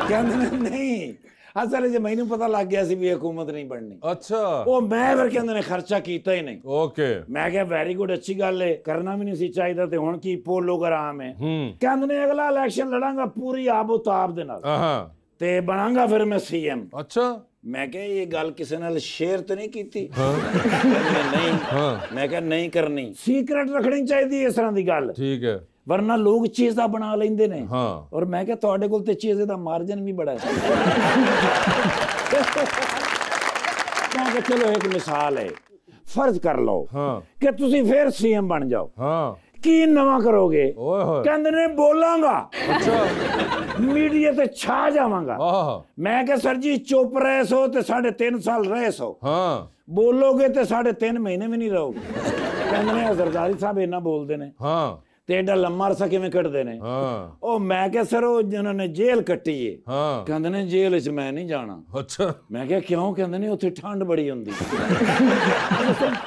S3: ਕਹਿੰਦੇ ਨੇ ਨਹੀਂ ਅਸਲ ਜੇ ਮੈਨੂੰ ਪਤਾ ਲੱਗ ਗਿਆ ਸੀ ਵੀ ਹਕੂਮਤ ਨਹੀਂ ਬਣਨੀ
S1: अच्छा
S3: ਉਹ ਮੈਂ ਫਿਰ ਕਹਿੰਦੇ ਨੇ ਖਰਚਾ ਕੀਤਾ ਹੀ ਨਹੀਂ
S1: ओके
S3: ਮੈਂ ਕਿਹਾ ਵੈਰੀ ਗੁੱਡ ਅੱਛੀ ਗੱਲ ਹੈ ਕਰਨਾ ਵੀ ਨਹੀਂ ਸੀ ਚਾਹੀਦਾ ਤੇ ਹੁਣ ਕੀ ਪੋਲੋਗ੍ਰਾਮ ਹੈ ਕਹਿੰਦੇ ਨੇ ਅਗਲਾ ਇਲੈਕਸ਼ਨ ਲੜਾਂਗਾ ਪੂਰੀ ਆਬੋ ਤਾਬ ਦੇ ਨਾਲ
S1: हाँ
S3: ਤੇ ਬਣਾਂਗਾ ਫਿਰ ਮੈਂ ਸੀਐਮ
S1: अच्छा
S3: ਮੈਂ ਕਿਹਾ ਇਹ ਗੱਲ ਕਿਸੇ ਨਾਲ ਸ਼ੇਅਰ ਤਾਂ ਨਹੀਂ ਕੀਤੀ ਕਹਿੰਦੇ ਨਹੀਂ ਮੈਂ ਕਿਹਾ ਨਹੀਂ ਕਰਨੀ ਸੀਕ੍ਰੇਟ ਰੱਖਣੀ ਚਾਹੀਦੀ ਇਸ ਤਰ੍ਹਾਂ ਦੀ ਗੱਲ
S1: ठीक है
S3: ਵਰਨਾ ਲੋਕ ਚੀਜ਼ਾਂ ਬਣਾ ਲੈਂਦੇ ਨੇ
S1: हाँ
S3: ਔਰ ਮੈਂ ਕਿਹਾ ਤੁਹਾਡੇ ਕੋਲ ਤੇ ਚੀਜ਼ ਦਾ ਮਾਰਜਨ ਵੀ ਬੜਾ ਹੈ ਮੈਂ ਕਿਹਾ ਚਲੋ ਇੱਕ ਮਿਸਾਲ ਹੈ ਫਰਜ਼ ਕਰ ਲਓ
S1: हाँ
S3: ਕਿ ਤੁਸੀਂ ਫੇਰ ਸੀਐਮ ਬਣ ਜਾਓ
S1: हाँ
S3: ਕੀ ਨਵਾਂ ਕਰੋਗੇ
S1: ओए होए
S3: ਕਹਿੰਦੇ ਨੇ ਬੋਲਾਂਗਾ
S1: अच्छा
S3: ਮੀਡੀਆ ਤੇ ਛਾ ਜਾਵਾਂਗਾ
S1: हाँ
S3: ਮੈਂ ਕਿਹਾ ਸਰ ਜੀ ਚੁੱਪ ਰਹੇ ਸੋ ਤੇ 3.5 ਸਾਲ ਰਹੇ ਸੋ
S1: हाँ
S3: ਬੋਲੋਗੇ ਤੇ 3.5 ਮਹੀਨੇ ਵੀ ਨਹੀਂ ਰਹੋਗੇ ਕਹਿੰਦੇ ਨੇ ਜ਼ਰਦਾਰੀ ਸਾਹਿਬ ਇੰਨਾ ਬੋਲਦੇ ਨੇ
S1: हाँ
S3: ਤੇ ਐਡਾ ਲੰਮਾ ਅਰਸਾ ਕਿਵੇਂ ਕੱਢਦੇ ਨੇ
S1: हाँ
S3: ਉਹ ਮੈਂ ਕਿਹਾ ਸਰ ਉਹ ਜਿਹਨਾਂ ਨੇ ਜੇਲ੍ਹ ਕੱਟੀ ਏ
S1: हाँ
S3: ਕਹਿੰਦੇ ਨੇ ਜੇਲ੍ਹ 'ਚ ਮੈਂ ਨਹੀਂ ਜਾਣਾ
S1: अच्छा
S3: ਮੈਂ ਕਿਹਾ ਕਿਉਂ ਕਹਿੰਦੇ ਨੇ ਉੱਥੇ ਠੰਡ ਬੜੀ ਹੁੰਦੀ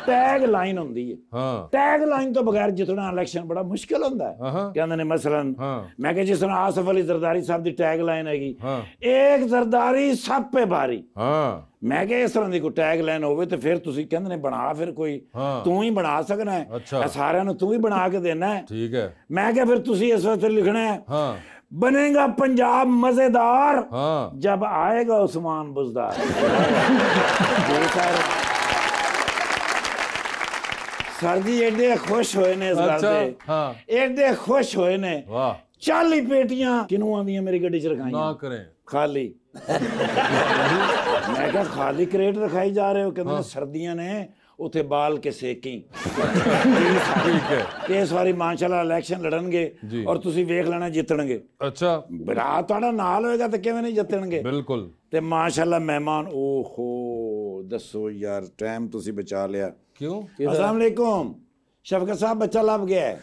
S3: ਟੈਗ ਲਾਈਨ ਹੁੰਦੀ ਹੈ
S1: हाँ
S3: ਟੈਗ ਲਾਈਨ ਤੋਂ ਬਗੈਰ ਜਿੱਤਣਾ ਇਲੈਕਸ਼ਨ ਬੜਾ ਮੁਸ਼ਕਿਲ ਹੁੰਦਾ ਹੈ
S1: हाँ
S3: ਕਹਿੰਦੇ ਨੇ ਮਸਲਨ
S1: हाँ
S3: ਮੈਂ ਕਿਹਾ ਜਿਸ ਤਰ੍ਹਾਂ ਆਸਫ ਅਲੀ ਜ਼ਰਦਾਰੀ ਸਾਹਿਬ ਦੀ ਟੈਗ ਲਾਈਨ ਹੈਗੀ
S1: हाँ
S3: ਏਕ ਜ਼ਰਦਾਰੀ ਸਭ ਪੇ ਭਾਰੀ
S1: हाँ
S3: ਮੈਂ ਕਿਹਾ ਇਸ ਤਰ੍ਹਾਂ ਦੀ ਕੋਈ ਟੈਗ ਲਾਈਨ ਹੋਵੇ ਤੇ ਫਿਰ ਤੁਸੀਂ ਕਹਿੰਦੇ ਨੇ ਬਣਾ ਫਿਰ ਕੋਈ
S1: ਹਾਂ।
S3: ਤੂੰ ਹੀ ਬਣਾ ਸਕਣਾ ਹੈ
S1: ਅੱਛਾ।
S3: ਇਹ ਸਾਰਿਆਂ ਨੂੰ ਤੂੰ ਹੀ ਬਣਾ ਕੇ ਦੇਣਾ ਹੈ
S1: ठीक है
S3: ਮੈਂ ਕਿਹਾ ਫਿਰ ਤੁਸੀਂ ਇਸ ਵਾਸਤੇ ਲਿਖਣਾ ਹੈ
S1: हाँ
S3: बनेगा पंजाब मजेदार
S1: हाँ
S3: जब आएगा उस्मान बुजदार सर जी एडे खुश होए ने इस गल
S1: अच्छा
S3: ते
S1: हाँ
S3: एडे खुश होए ने
S1: वाह
S3: 40 पेटियां किनू आंदियां मेरी गड्डी च
S1: ना
S3: रखाइयां
S1: करें
S3: खाली मैं क्या खाली क्रेट रखाई जा रहे हो कहते सर्दियां ने उथे बाल के सेकी
S1: ठीक है
S3: ते इस वारी माशाल्लाह इलेक्शन लड़नगे
S1: जी।
S3: और तुसी वेख लेना जितणगे
S1: अच्छा
S3: भरा तुहाडा नाल होएगा ते किवें नहीं जितणगे
S1: बिल्कुल
S3: ते माशाल्लाह मेहमान ओहो दसो यार टाइम तुसी बचा लिया
S1: क्यों
S3: अस्सलाम वालेकुम शफकत साहब बच्चा लभ गया है।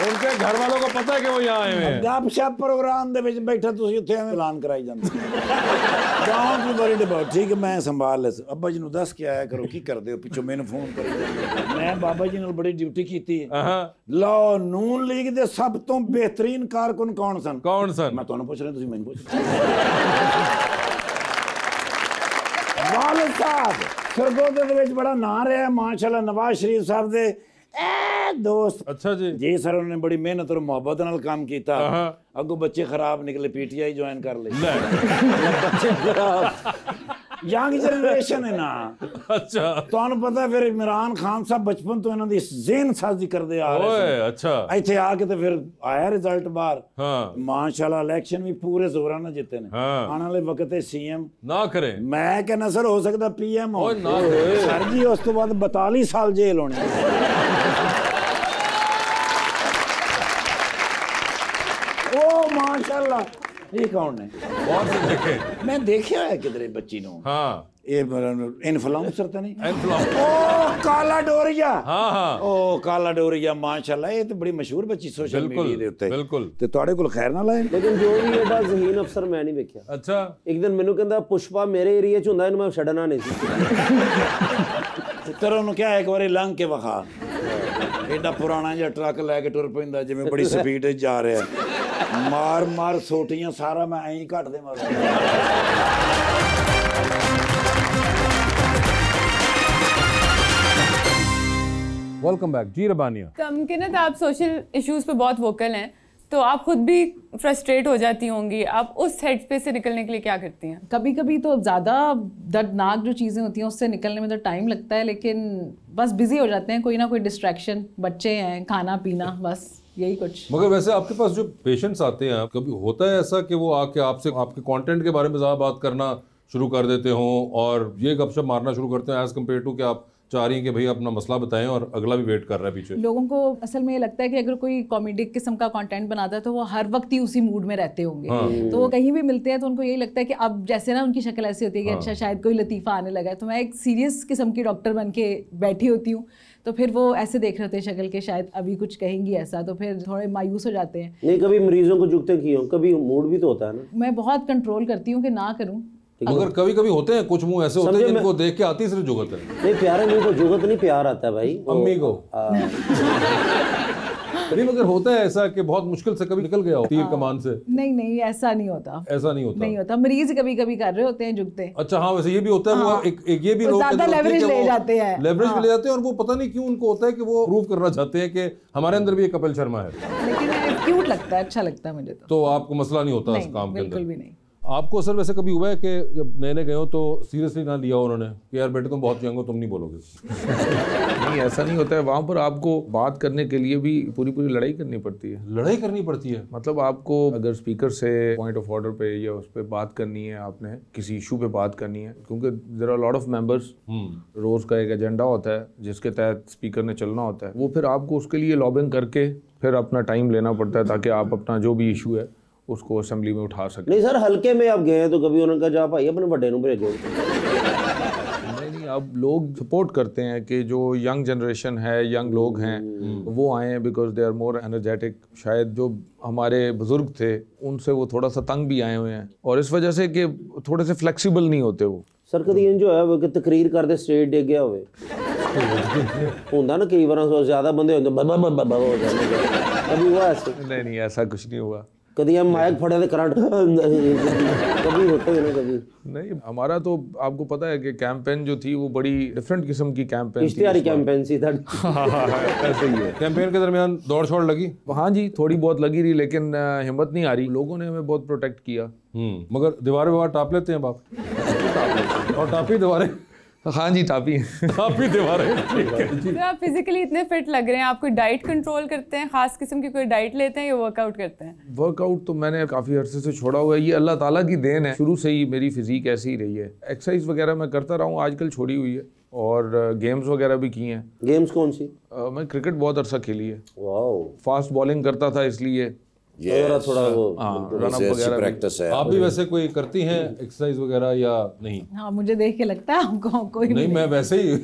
S1: उनके घर वालों को पता है कि वो यहाँ आए हुए हैं।
S3: गपशप प्रोग्राम ਦੇ ਵਿੱਚ ਬੈਠਾ ਤੁਸੀਂ ਉੱਥੇ ਐਵੇਂ ਐਲਾਨ ਕਰਾਈ ਜਾਂਦੇ ਡੋਂਟ ਬੀ ਵਰੀਡ ਅਬਾਊਟ ਠੀਕ ਹੈ ਮੈਂ ਸੰਭਾਲ ਲੈ ਅੱਬਾ ਜੀ ਨੂੰ ਦੱਸ ਕੇ ਆਇਆ ਕਰੋ ਕੀ ਕਰਦੇ ਹੋ ਪਿੱਛੋਂ ਮੈਨੂੰ ਫੋਨ ਕਰੀ ਜਾਂਦੇ ਮੈਂ ਬਾਬਾ ਜੀ ਨਾਲ ਬੜੀ ਡਿਊਟੀ ਕੀਤੀ ਹੈ ਲਓ ਨੂਨ ਲੀਗ ਦੇ ਸਭ ਤੋਂ ਬਿਹਤਰੀਨ ਕਾਰਕੁਨ ਕੌਣ ਸਨ ਮੈਂ ਤੁਹਾਨੂੰ ਪੁੱਛ ਰਿਹਾ ਤੁਸੀਂ ਮੈਨੂੰ ਪੁੱਛ ਵਾਲਿਦ ਸਾਹਿਬ ਸਰਗੋਦੇ ਦੇ ਵਿੱਚ ਬੜਾ ਨਾਂ ਰਿਹਾ ਮਾਸ਼ਾਅੱਲਾ ਨਵਾਜ਼ ਸ਼ਰੀਫ ਸਾਹਿਬ ਦੇ दोस्त
S1: अच्छा जी
S3: सर उन्होंने बड़ी मेहनत और मोहब्बत नाल काम किया अगो बच्चे खराब निकले पीटीआई ज्वाइन कर ले बच्चे खराब यंग जनरेशन है ना अच्छा तुहानू पता फिर इमरान खान साहब बचपन तो इन्हां दी ज़हन साजी करदे आ रहे थे
S1: अच्छा
S3: इत्थे आके ते फिर आया रिजल्ट बाहर माशाल्लाह इलेक्शन भी पूरे जोरां नाल जिते ने आने वाले वक्त ते सीएम
S1: ना करे
S3: मैं कहना सर हो सकदा पीएम हो सर जी उस तो बाद 42 साल जेल होनी माशाल्लाह ये कौन है
S1: बहुत से देखे
S3: मैं देखा है किधरे बच्ची नो
S1: हाँ
S3: ये इन्फ्लुएंसर तो नहीं ओ काला डोरिया ओ काला डोरिया माशाल्लाह ये तो बड़ी मशहूर बच्ची सोशल मीडिया दे उत्ते
S1: बिल्कुल
S3: ते ਤੁਹਾਡੇ ਕੋਲ ਖੈਰ ਨਾਲ ਆਏ
S2: लेकिन जो भी एडा ज़हीन अफसर मैं नहीं देखा
S1: अच्छा
S2: एक दिन मैनू कहंदा पुष्पा मेरे एरिया च हुंदा इन्हू मैं छड्डना नहीं सी
S3: तेरे ਨੂੰ ਕਿਹਾ ਇੱਕ ਵਾਰੀ ਲੰਘ ਕੇ ਵਿਖਾ ਐਡਾ ਪੁਰਾਣਾ ਜਿਹਾ ਟਰੱਕ ਲੈ ਕੇ ਟੁਰ ਪੈਂਦਾ ਜਿਵੇਂ ਬੜੀ ਸਪੀਡ 'ਚ ਜਾ ਰਿਹਾ ਮਾਰ ਮਾਰ ਸੋਟੀਆਂ ਸਾਰਾ ਮੈਂ ਐਂ ਘੱਟ ਦੇ ਮਾਰ
S1: वेलकम बैक जी रबानिया
S6: मुमकिन आप सोशल इश्यूज पे बहुत वोकल हैं तो आप खुद भी फ्रस्ट्रेट हो जाती होंगी आप उस हेड स्पेस से निकलने के लिए क्या करती हैं
S4: कभी कभी तो ज़्यादा दर्दनाक जो चीज़ें होती हैं उससे निकलने में तो टाइम लगता है लेकिन बस बिजी हो जाते हैं कोई ना कोई डिस्ट्रैक्शन बच्चे हैं खाना पीना बस यही कुछ
S1: मगर वैसे आपके पास जो पेशेंट्स आते हैं कभी होता है ऐसा कि वो आके आपसे आपके कंटेंट के बारे में ज़्यादा बात करना शुरू कर देते हों और ये गपशप मारना शुरू करते हैं एज कम्पेयर टू कि आप चाह रही हैं कि भाई अपना मसला बताएं और अगला भी वेट कर रहा है पीछे
S4: लोगों को असल में ये लगता है कि अगर कोई कॉमेडिक किस्म का कंटेंट बनाता है तो वो हर वक्त ही उसी मूड में रहते होंगे तो वो कहीं भी मिलते हैं तो उनको यही लगता है कि अब जैसे ना उनकी शक्ल ऐसी होती है कि अच्छा शायद कोई लतीफ़ा आने लगा है तो मैं एक सीरियस किस्म की डॉक्टर बन के बैठी होती हूँ तो फिर वो ऐसे देख रहे होते हैं शक्ल के शायद अभी कुछ कहेंगी ऐसा तो फिर थोड़े मायूस हो जाते हैं
S2: नहीं कभी मरीजों को झुकते की हो कभी मूड भी तो होता है ना
S4: मैं बहुत कंट्रोल करती हूँ कि ना करूँ
S1: मगर कभी कभी होते हैं कुछ मुंह ऐसे होते हैं जिनको देख के आती सिर्फ जुगत है
S2: नहीं प्यारे मुंह को जुगत नहीं प्यार आता है भाई
S1: अम्मी को नहीं मगर होता है ऐसा कि बहुत मुश्किल से कभी निकल गया हो तीर कमान से
S4: नहीं ऐसा नहीं होता नहीं होता मरीज कभी कभी कर रहे होते हैं झुकते
S1: अच्छा हाँ वैसे ये भी होता है वो एक ये भी लोग
S4: लेवरेज ले जाते हैं
S1: और वो पता नहीं क्यों उनको होता है कि वो प्रूव करना चाहते हैं कि हमारे अंदर भी एक कपिल शर्मा है
S4: लेकिन क्यूट लगता है अच्छा लगता है मुझे
S1: तो आपको मसला नहीं होता उस काम के अंदर
S4: बिल्कुल भी नहीं
S1: आपको असल वैसे कभी हुआ है कि जब नए गए हो तो सीरियसली ना लिया उन्होंने कि यार बेटे तुम बहुत यंग हो तुम नहीं बोलोगे
S5: नहीं ऐसा नहीं होता है वहाँ पर आपको बात करने के लिए भी पूरी लड़ाई करनी पड़ती है मतलब आपको अगर स्पीकर से पॉइंट ऑफ ऑर्डर पे या उस पर बात करनी है आपने किसी इशू पे बात करनी है क्योंकि there are lot of members रोज का एक एजेंडा होता है जिसके तहत स्पीकर ने चलना होता है वो फिर आपको उसके लिए लॉबिंग करके फिर अपना टाइम लेना पड़ता है ताकि आप अपना जो भी इशू है उसको असेंबली में उठा सकते
S2: नहीं सर हल्के में आप गए तो कभी उन्होंने कहा जा भाई अपने बड़े नूं भेजो
S5: नहीं अब लोग सपोर्ट करते हैं कि जो यंग जनरेशन है यंग लोग हैं वो आए because they are more energetic शायद जो हमारे बुजुर्ग थे उनसे वो थोड़ा सा तंग भी आए हुए हैं और इस वजह से कि थोड़े से फ्लेक्सिबल नहीं होते वो
S2: सर कभी इंज होया कि तकरीर करते स्टेज डिग गया होवे ਹੁੰਦਾ ना कई बार ज्यादा बंदे होंदे बाबा बाबा हो जाते कभी हुआ ऐसे
S5: नहीं ऐसा कुछ नहीं हुआ
S2: कभी हम माइक फड़े थे करंट कभी होते हैं ना कभी
S5: नहीं हमारा तो आपको पता है कि कैंपेन जो थी वो बड़ी डिफरेंट किस्म की कैंपेन
S2: इश्तिहारी कैंपेन सी था
S5: ऐसे ही है
S1: कैंपेन के दरमियान दौड़ छोड़ लगी
S5: हाँ जी थोड़ी बहुत लगी रही लेकिन हिम्मत नहीं आ रही लोगों ने हमें बहुत प्रोटेक्ट किया
S1: मगर दीवारें वहाँ टाप लेते हैं बाप और टापी दीवारें
S5: हाँ जी टापी
S1: दीवारें
S6: तो आप फिजिकली इतने फिट लग रहे हैं आप कोई डाइट कंट्रोल करते हैं खास किस्म की कोई डाइट लेते हैं या वर्कआउट करते हैं
S5: वर्कआउट तो मैंने काफ़ी अरसे से छोड़ा हुआ है ये अल्लाह ताला की देन है शुरू से ही मेरी फिजिक ऐसी ही रही है एक्सरसाइज वगैरह मैं करता रहा हूँ आजकल छोड़ी हुई है और गेम्स वगैरह भी की हैं
S2: गेम्स कौन सी
S5: मैं क्रिकेट बहुत अरसा खेली है
S2: वाओ
S5: फास्ट बॉलिंग करता था इसलिए
S2: थोड़ा वो
S3: प्रैक्टिस है
S1: आप भी वैसे कोई करती हैं एक्सरसाइज वगैरह या नहीं
S4: हाँ मुझे देख के लगता है आपको कोई
S1: नहीं मैं वैसे ही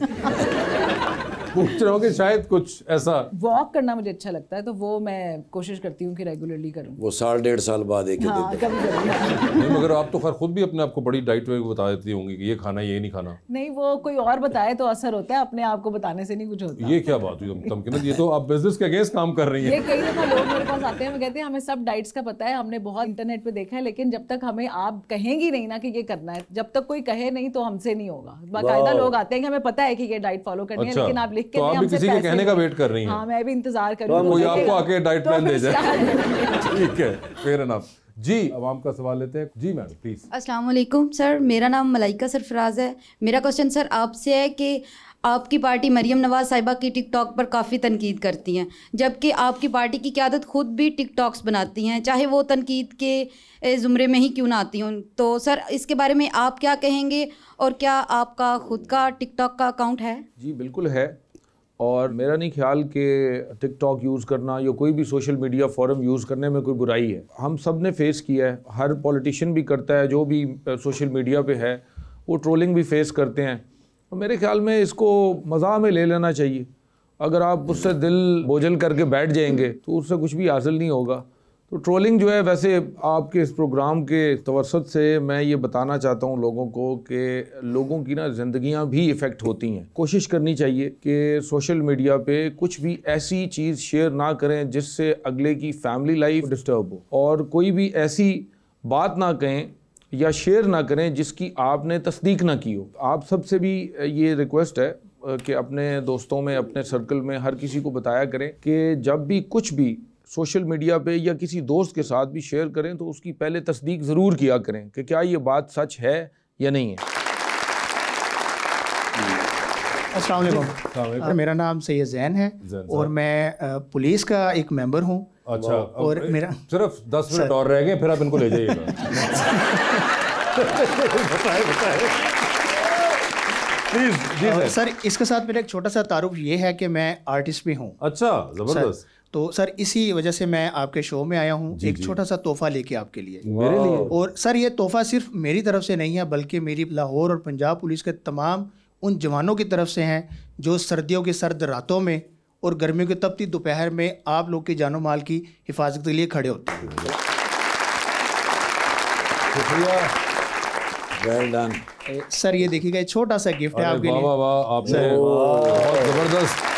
S1: पूछ रहा हूँ कि शायद कुछ ऐसा।
S4: वॉक करना मुझे अच्छा लगता है, तो वो मैं कोशिश करती हूँ कि रेगुलरली करूँ।
S3: वो 1.5 साल बाद एक
S4: हाँ, कभी
S1: नहीं, मगर आप तो खैर खुद भी अपने आप को बड़ी डाइट में बता देती होंगी कि ये खाना ये नहीं खाना।
S4: नहीं, वो कोई और बताए तो असर होता है, अपने आप को बताने से नहीं कुछ होता।
S1: ये क्या बात हुई तमकीनत, ये तो आप बिजनेस के अगेंस्ट काम कर रही हैं।
S4: ये कई दफा लोग मेरे पास आते हैं, वो कहते हैं हमें सब डाइट्स का पता है, हमने बहुत इंटरनेट पे देखा है, लेकिन जब तक हमें आप कहेंगी नहीं ना कि ये करना है, जब तक कोई कहे नहीं तो हमसे नहीं होगा। बाकायदा लोग आते हैं कि हमें पता है कि ये डाइट फॉलो करनी है, लेकिन आप लिख के
S1: तो आप भी किसी के कहने का वेट कर रही हैं।
S4: हाँ, मैं भी इंतजार कर रही हूँ
S1: कोई आपको आके डाइट प्लान दे जाए। ठीक है, फेयर एनफ। जी, अवाम का सवाल लेते हैं। जी मैडम प्लीज।
S8: अस्सलाम वालेकुम सर, मेरा नाम मलाइका सरफराज है। मेरा क्वेश्चन सर आपसे है कि आपकी पार्टी मरियम नवाज साहिबा की टिकटॉक पर काफ़ी तनकीद करती हैं, जबकि आपकी पार्टी की क़यादत खुद भी टिकटॉक्स बनाती हैं, चाहे वो तनकीद के ज़ुमरे में ही क्यों ना आती हों। तो सर इसके बारे में आप क्या कहेंगे, और क्या आपका खुद का टिकटॉक का अकाउंट है?
S5: जी बिल्कुल है, और मेरा नहीं ख्याल कि टिकटॉक यूज़ करना या कोई भी सोशल मीडिया फोरम यूज़ करने में कोई बुराई है। हम सब ने फेस किया है, हर पॉलिटिशियन भी करता है, जो भी सोशल मीडिया पे है वो ट्रोलिंग भी फेस करते हैं। तो मेरे ख्याल में इसको मज़ाक में ले लेना चाहिए। अगर आप उससे दिल बोझल करके बैठ जाएंगे तो उससे कुछ भी हासिल नहीं होगा। तो ट्रोलिंग जो है, वैसे आपके इस प्रोग्राम के तवसत से मैं ये बताना चाहता हूँ लोगों को कि लोगों की ना ज़िंदगियाँ भी इफ़ेक्ट होती हैं। कोशिश करनी चाहिए कि सोशल मीडिया पे कुछ भी ऐसी चीज़ शेयर ना करें जिससे अगले की फैमिली लाइफ डिस्टर्ब हो, और कोई भी ऐसी बात ना कहें या शेयर ना करें जिसकी आपने तस्दीक ना की हो। आप सबसे भी ये रिक्वेस्ट है कि अपने दोस्तों में, अपने सर्कल में हर किसी को बताया करें कि जब भी कुछ भी सोशल मीडिया पे या किसी दोस्त के साथ भी शेयर करें तो उसकी पहले तस्दीक ज़रूर किया करें कि क्या ये बात सच है या नहीं है।
S9: अस्सलाम वालेकुम, मेरा नाम सैयद ज़ैन है और मैं पुलिस का एक मेंबर हूँ।
S1: अच्छा,
S9: और मेरा
S1: सिर्फ 10 मिनट और रह गए, फिर आप इनको ले जाइएगा। प्लीज।
S9: सर इसके साथ मेरा एक छोटा सा तारुफ ये है कि मैं आर्टिस्ट भी हूँ।
S1: अच्छा, ज़बरदस्त।
S9: तो सर इसी वजह से मैं आपके शो में आया हूँ, एक छोटा सा तोहफा लेके आपके लिए।
S1: मेरे लिए?
S9: और सर ये तोहफा सिर्फ मेरी तरफ से नहीं है, बल्कि मेरी लाहौर और पंजाब पुलिस के तमाम उन जवानों की तरफ से हैं जो सर्दियों की सर्द रातों में और गर्मियों की तपती दोपहर में आप लोग की जानो माल की हिफाजत के लिए खड़े होते हैं।
S1: शुक्रिया,
S3: वेल डन।
S9: सर ये देखिएगा, एक छोटा सा गिफ्ट है आपके लिए।
S1: वाह वाह, आपने बहुत ज़बरदस्त।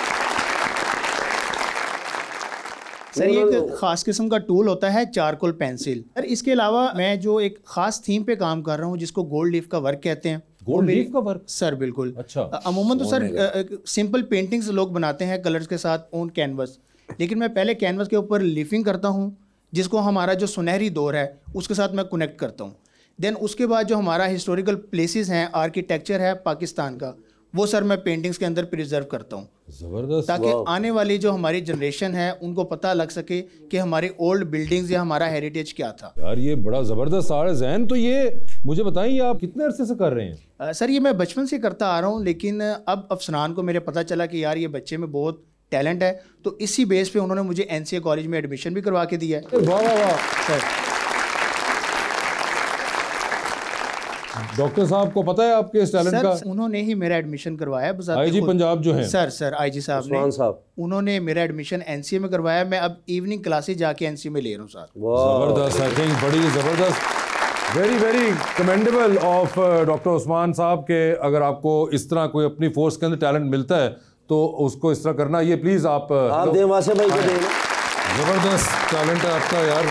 S9: सर ये एक ख़ास किस्म का टूल होता है, चारकोल पेंसिल। सर इसके अलावा मैं जो एक ख़ास थीम पे काम कर रहा हूँ जिसको गोल्ड लीफ का वर्क कहते हैं।
S1: गोल्ड लीफ का वर्क?
S9: सर बिल्कुल।
S1: अच्छा।
S9: अमूमन तो सर सिंपल पेंटिंग्स लोग बनाते हैं कलर्स के साथ ऑन कैनवस, लेकिन मैं पहले कैनवस के ऊपर लीफिंग करता हूँ जिसको हमारा जो सुनहरी दौर है उसके साथ मैं कनेक्ट करता हूँ। देन उसके बाद जो हमारा हिस्टोरिकल प्लेसेस हैं, आर्किटेक्चर है पाकिस्तान का, वो सर मैं पेंटिंग्स के अंदर प्रिजर्व करता हूँ।
S1: ज़बरदस्त।
S9: ताकि आने वाली जो हमारी जनरेशन है उनको पता लग सके कि हमारे ओल्ड बिल्डिंग्स या हमारा हेरिटेज क्या था।
S1: यार ये बड़ा ज़बरदस्त आर्ट ज़ैन। तो ये मुझे बताइए, आप कितने अरसे से कर रहे हैं?
S9: सर ये मैं बचपन से करता आ रहा हूँ, लेकिन अब अफसरान को मेरे पता चला कि यार ये बच्चे में बहुत टैलेंट है, तो इसी बेस पे उन्होंने मुझे NCA कॉलेज में एडमिशन भी करवा के दिया है।
S1: वाह वाह वाह
S9: सर।
S1: डॉक्टर साहब को पता है आपके इस टैलेंट का?
S9: उन्होंने ही मेरा एडमिशन करवाया।
S1: IG पंजाब जो है
S9: सर IG साहब ने, उन्होंने मेरा एडमिशन NCA में करवाया। मैं अब इवनिंग क्लासेस जाके NCA में ले रहा हूँ सर।
S1: जबरदस्त, आई थिंक बड़ी ज़बरदस्त, very very commendable of doctor Usman साहब के अगर आपको इस तरह कोई अपनी फोर्स के अंदर टैलेंट मिलता है तो उसको इस तरह करना। ये प्लीज़ आप
S2: दें वासे भाई को दें।
S1: जबरदस्त टैलेंट है आपका यार,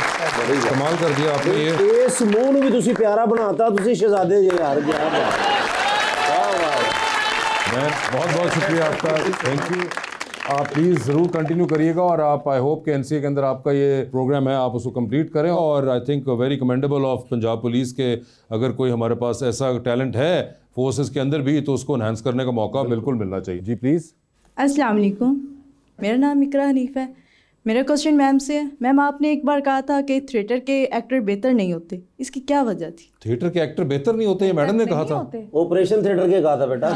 S1: कमाल कर दिया आपने। ये
S2: इस मुंह ਨੂੰ ਵੀ ਤੁਸੀਂ ਪਿਆਰਾ ਬਣਾਤਾ, ਤੁਸੀਂ शहजादे जी यार।
S1: मैं बहुत बहुत शुक्रिया आपका, थैंक यू। आप प्लीज़ ज़रूर कंटिन्यू करिएगा और आप आई होप कि NCA के अंदर आपका ये प्रोग्राम है आप उसको कंप्लीट करें। और I think very commendable of Punjab police के अगर कोई हमारे पास ऐसा टैलेंट है फोर्सेस के अंदर भी तो उसको एनहांस करने का मौका बिल्कुल मिलना चाहिए। जी प्लीज़।
S10: अस्सलाम वालेकुम, मेरा नाम इकरा हनीफ है। मेरा क्वेश्चन मैम से है। मैम आपने एक बार कहा था कि थिएटर के एक्टर बेहतर नहीं होते, इसकी क्या वजह थी?
S1: थिएटर के एक्टर बेहतर नहीं होते, ये मैडम ने कहा था।
S2: ऑपरेशन थिएटर के कहा था बेटा।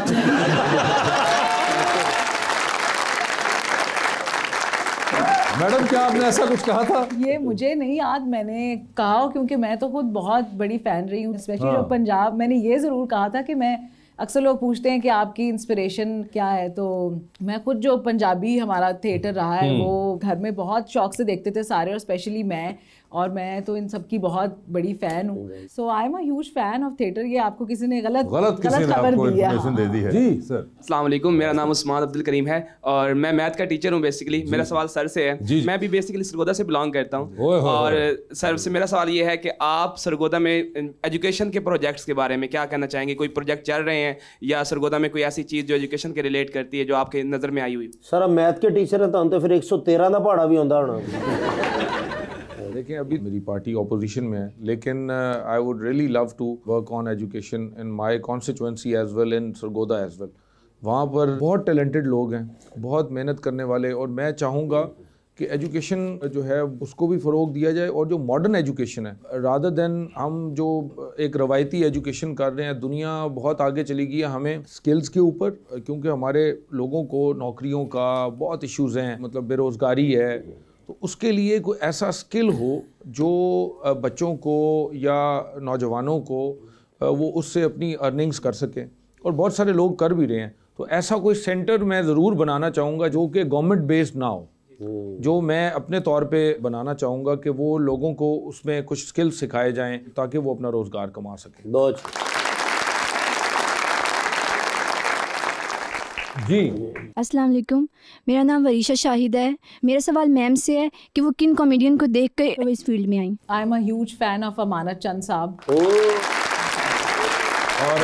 S1: मैडम क्या आपने ऐसा कुछ कहा था?
S4: ये मुझे नहीं याद मैंने कहा, क्योंकि मैं तो खुद बहुत बड़ी फ़ैन रही हूँ, स्पेशली जो पंजाब। मैंने ये ज़रूर कहा था कि मैं अक्सर लोग पूछते हैं कि आपकी इंस्पिरेशन क्या है, तो मैं खुद जो पंजाबी हमारा थिएटर रहा है वो घर में बहुत शौक से देखते थे सारे, और स्पेशली मैं तो इन सब की बहुत बड़ी फ़ैन हूँ। So I am a huge fan of theatre. ये आपको किसी ने गलत खबर दी है।
S1: जी सर।
S11: अस्सलाम वालेकुम, मेरा नाम उस्मान अब्दुल करीम है और मैं मैथ का टीचर हूँ बेसिकली। मेरा सवाल सर से है। मैं भी बेसिकली सरगोदा से बिलोंग करता हूँ और सर से मेरा सवाल ये है कि आप सरगोदा में एजुकेशन के प्रोजेक्ट्स के बारे में क्या कहना चाहेंगे? कोई प्रोजेक्ट चल रहे हैं या सरगोदा में कोई ऐसी चीज़ जो एजुकेशन के रिलेट करती है जो आपके नज़र में आई हुई?
S2: सर अब मैथ के टीचर हैं तो फिर 113 का पहाड़ा भी होता होना।
S5: देखिए अभी मेरी पार्टी ऑपोजिशन में है, लेकिन I would really love to work on education in my constituency as well, in Sargodha as well. वहाँ पर बहुत टैलेंटेड लोग हैं, बहुत मेहनत करने वाले, और मैं चाहूँगा कि एजुकेशन जो है उसको भी फ़रोग दिया जाए, और जो मॉडर्न एजुकेशन है रादर देन हम जो एक रवायती एजुकेशन कर रहे हैं। दुनिया बहुत आगे चली गई है हमें स्किल्स के ऊपर, क्योंकि हमारे लोगों को नौकरियों का बहुत इश्यूज़ हैं, मतलब बेरोज़गारी है। तो उसके लिए कोई ऐसा स्किल हो जो बच्चों को या नौजवानों को वो उससे अपनी अर्निंग्स कर सकें, और बहुत सारे लोग कर भी रहे हैं। तो ऐसा कोई सेंटर मैं ज़रूर बनाना चाहूँगा जो कि गवर्नमेंट बेस्ड ना हो, जो मैं अपने तौर पे बनाना चाहूँगा कि वो लोगों को उसमें कुछ स्किल सिखाए जाएं ताकि वो अपना रोज़गार कमा सकें।
S1: जी
S12: अस्सलाम वालेकुम, मेरा नाम वरीशा शाहिद है। मेरा सवाल मैम से है कि वो किन कॉमेडियन को देख कर इस फील्ड में आई?
S4: I am a huge fan of Amanat Chand साहब।
S1: और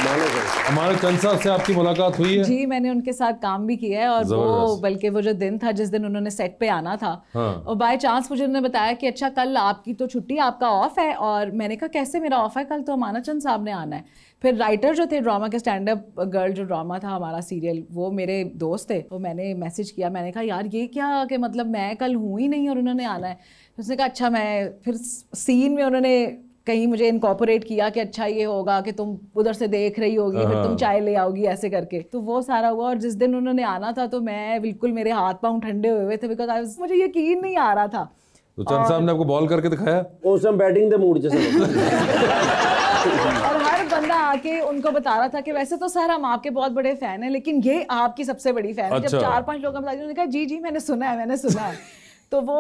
S1: अमानत चंद साहब से आपकी मुलाकात हुई है?
S4: जी, मैंने उनके साथ काम भी किया है, और वो बल्कि वो जो दिन था जिस दिन उन्होंने सेट पे आना था, और बाय चांस मुझे उन्होंने बताया कि अच्छा कल आपकी तो छुट्टी, आपका ऑफ है। और मैंने कहा कैसे मेरा ऑफ है, कल तो अमानत चंद साहब ने आना है। फिर राइटर जो थे ड्रामा के, स्टैंड अप गर्ल जो ड्रामा था हमारा सीरियल, वो मेरे दोस्त थे। तो मैंने मैसेज किया, मैंने कहा यार ये क्या कि मतलब मैं कल हूँ ही नहीं और उन्होंने आना है। उसने कहा अच्छा, मैं फिर सीन में उन्होंने कहीं मुझे इनकॉर्पोरेट किया कि अच्छा ये होगा कि तुम उधर से देख रही होगी, फिर तुम चाय ले आओगी, ऐसे करके। तो वो सारा हुआ, और जिस दिन उन्होंने आना था तो मैं बिल्कुल, मेरे हाथ पाँव ठंडे हुए थे, बिकॉज मुझे यकीन नहीं आ रहा था।
S1: तो चंद साहब ने आपको बॉल करके दिखाया?
S2: उस टाइम बैटिंग दे मूड जैसे
S4: और हर बंदा आके उनको बता रहा था कि वैसे तो सर हम आपके बहुत बड़े फैन हैं, लेकिन ये आपकी सबसे बड़ी फैन है। जब 4-5 लोग हम उन्होंने कहा जी मैंने सुना है तो वो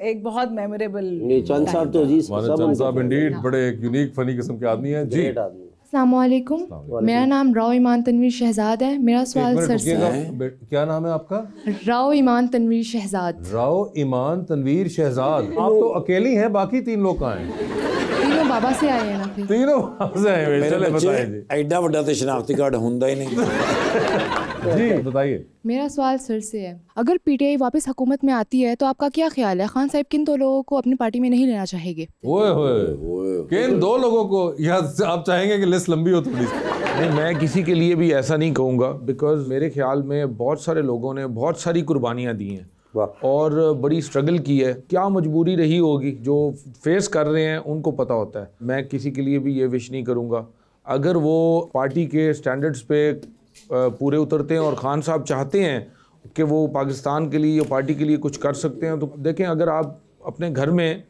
S4: एक बहुत मेमोरेबल।
S2: चंद साहब तो जी,
S1: चंद साहब इंडीड बड़े एक यूनिक फनी किस्म के आदमी हैं। जी
S13: अस्सलाम वालेकुम, मेरा नाम राव ईमान तनवीर शहजाद है। मेरा सवाल सर से है।
S1: क्या नाम है आपका?
S13: राव ईमान तनवीर शहजाद।
S1: राव ईमान तनवीर शहजाद। आप तो अकेली हैं, बाकी 3 लोग कहाँ हैं?
S13: तीनों बाबा से आए हैं ना। फिर
S1: तीनों बाबा से आए हैं। चले बताइए जी।
S3: एडा बड़ा तो शनाख्ती कार्ड होता ही नहीं।
S1: जी बताइए।
S13: मेरा सवाल सर से है, अगर पीटीआई वापस हुकूमत में आती है तो आपका क्या ख्याल है? खान साहब किन 2 लोगों को अपनी पार्टी में नहीं लेना चाहेंगे?
S1: किन 2 लोगों को? या आप चाहेंगे कि लिस्ट लंबी हो थोड़ी?
S5: नहीं, मैं किसी के लिए भी ऐसा नहीं कहूँगा, बिकॉज मेरे ख्याल में बहुत सारे लोगों ने बहुत सारी कुर्बानियाँ दी हैं और बड़ी स्ट्रगल की है। क्या मजबूरी रही होगी, जो फेस कर रहे हैं उनको पता होता है। मैं किसी के लिए भी ये विश नहीं करूँगा। अगर वो पार्टी के स्टैंडर्ड्स पे पूरे उतरते हैं और खान साहब चाहते हैं कि वो पाकिस्तान के लिए या पार्टी के लिए कुछ कर सकते हैं, तो देखें, अगर आप अपने घर में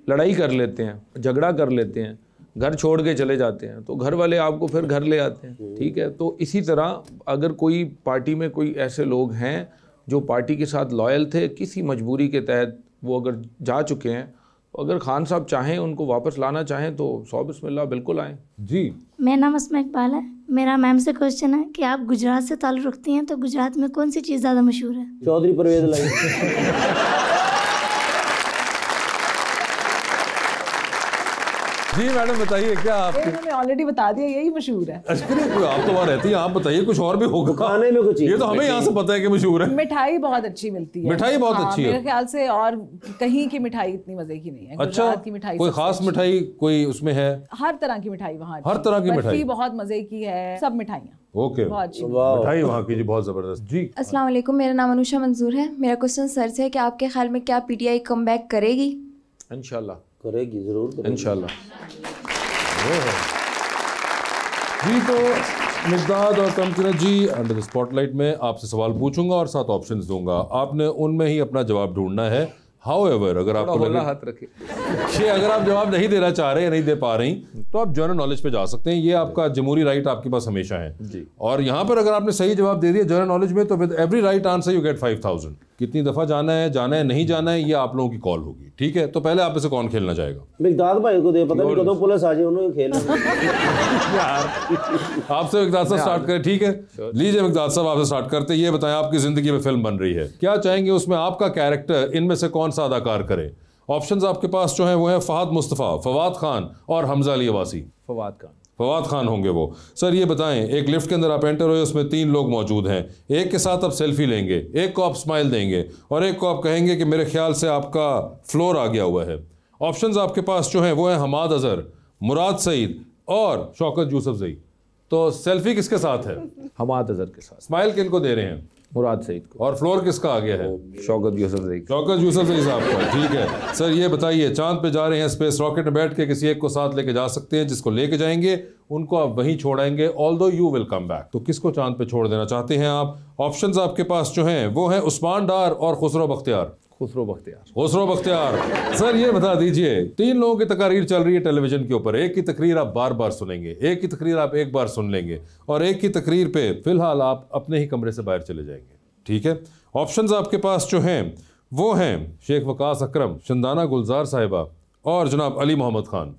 S5: लड़ाई कर लेते हैं, झगड़ा कर लेते हैं, घर छोड़ के चले जाते हैं, तो घर वाले आपको फिर घर ले आते हैं। ठीक है, तो इसी तरह अगर कोई पार्टी में कोई ऐसे लोग हैं जो पार्टी के साथ लॉयल थे, किसी मजबूरी के तहत वो अगर जा चुके हैं, तो अगर खान साहब चाहें उनको वापस लाना चाहें तो 100 बिस्मिल्लाह बिल्कुल आएँ। जी,
S12: मेरा नाम अस्मा इकबाल है। मेरा मैम से क्वेश्चन है कि आप गुजरात से ताल्लुक़ रखती हैं, तो गुजरात में कौन सी चीज़ ज़्यादा मशहूर है?
S2: चौधरी परवेज लाई।
S1: जी मैडम बताइए, क्या
S4: आपने ऑलरेडी बता दिया, यही मशहूर है।
S1: आप तो वहाँ रहती हैं, आप बताइए कुछ और भी होगा
S2: खाने में कुछ।
S1: ये तो हमें यहाँ से पता है कि मशहूर है।
S4: मिठाई बहुत अच्छी मिलती है।
S1: मिठाई बहुत अच्छी है
S4: मेरे ख्याल से, और कहीं की मिठाई इतनी मजे की नहीं है।
S1: अच्छा,
S4: की मिठाई
S1: कोई खास मिठाई कोई उसमें है?
S4: हर तरह की मिठाई वहाँ,
S1: हर तरह की मिठाई
S4: बहुत मजे की है, सब मिठाइयाँ।
S1: ओके, मिठाई वहाँ की जी बहुत जबरदस्त। जी
S13: अस्सलाम वालेकुम, मेरा नाम अनुषा मंजूर है। मेरा क्वेश्चन सर से है कि आपके ख्याल में क्या पीटीआई कमबैक करेगी?
S5: इंशाल्लाह
S2: करेगी, जरूर
S5: इंशाल्लाह।
S1: जी, तो मिक़दाद और तमकीना जी, अंडर द स्पॉटलाइट में आपसे सवाल पूछूंगा और 7 ऑप्शंस दूंगा। आपने उनमें ही अपना जवाब ढूंढना है। हाउएवर, अगर आपको
S5: हाथ रखे
S1: कि अगर आप जवाब नहीं देना चाह रहे या नहीं दे पा रही तो आप जनरल नॉलेज पे जा सकते हैं, ये आपका जमहूरी राइट आपके पास हमेशा है जी। और यहाँ पर अगर आपने सही जवाब दे दिया जनरल नॉलेज में तो with every right answer you get 5000। कितनी दफा जाना है नहीं जाना है, ये आप लोगों की कॉल होगी, ठीक है। तो पहले आप इसे कौन खेलना चाहेगा?
S2: मिकदाद भाई को दे, पता नहीं कदों पुलिस आ जाए उन्होंने खेलना।
S1: यार आपसे मिकदाद साहब स्टार्ट करें, ठीक है। लीजिए मिकदाद साहब आपसे स्टार्ट करते हैं, ये बताएं आपकी जिंदगी में फिल्म बन रही है, क्या चाहेंगे उसमें आपका कैरेक्टर इनमें से कौन सा अदाकार करे? ऑप्शंस आपके पास जो हैं वो है फहद मुस्तफ़ा, फवाद खान और हमजा अली अब्बासी। फवाद खान होंगे वो। सर ये बताएं, एक लिफ्ट के अंदर आप एंटर हुए, उसमें 3 लोग मौजूद हैं, एक के साथ आप सेल्फी लेंगे, एक को आप स्माइल देंगे और एक को आप कहेंगे कि मेरे ख्याल से आपका फ्लोर आ गया हुआ है। ऑप्शंस आपके पास जो हैं वो है हमाद अजहर, मुराद सईद और शौकत यूसुफजई। तो सेल्फी किसके साथ है?
S5: हमाद अजहर के साथ।
S1: स्माइल किनको दे रहे हैं?
S5: मुराद सईद को।
S1: और फ्लोर किसका आ गया है?
S5: शौकत यूसुफजई।
S1: शौकत यूसुफजई साहब का, ठीक है। सर ये बताइए, चांद पे जा रहे हैं, स्पेस रॉकेट में बैठ के किसी एक को साथ लेके जा सकते हैं, जिसको लेके जाएंगे उनको आप वहीं छोड़ेंगे although you will come back. तो किसको चांद पे छोड़ देना चाहते हैं आप? ऑप्शंस आपके पास जो हैं वो हैं उस्मान डार और खुसरो बख्तियार।
S5: खुसरो बख्तियार।
S1: खुसरो बख्तियार। सर ये बता दीजिए, 3 लोगों की तकरीर चल रही है टेलीविजन के ऊपर, एक की तकरीर आप बार बार सुनेंगे, एक की तकरीर आप एक बार सुन लेंगे और एक की तकरीर पे फिलहाल आप अपने ही कमरे से बाहर चले जाएंगे, ठीक है। ऑप्शंस आपके पास जो हैं वो हैं शेख वकास अकरम, शंदाना गुलजार साहिबा और जनाब अली मोहम्मद खान।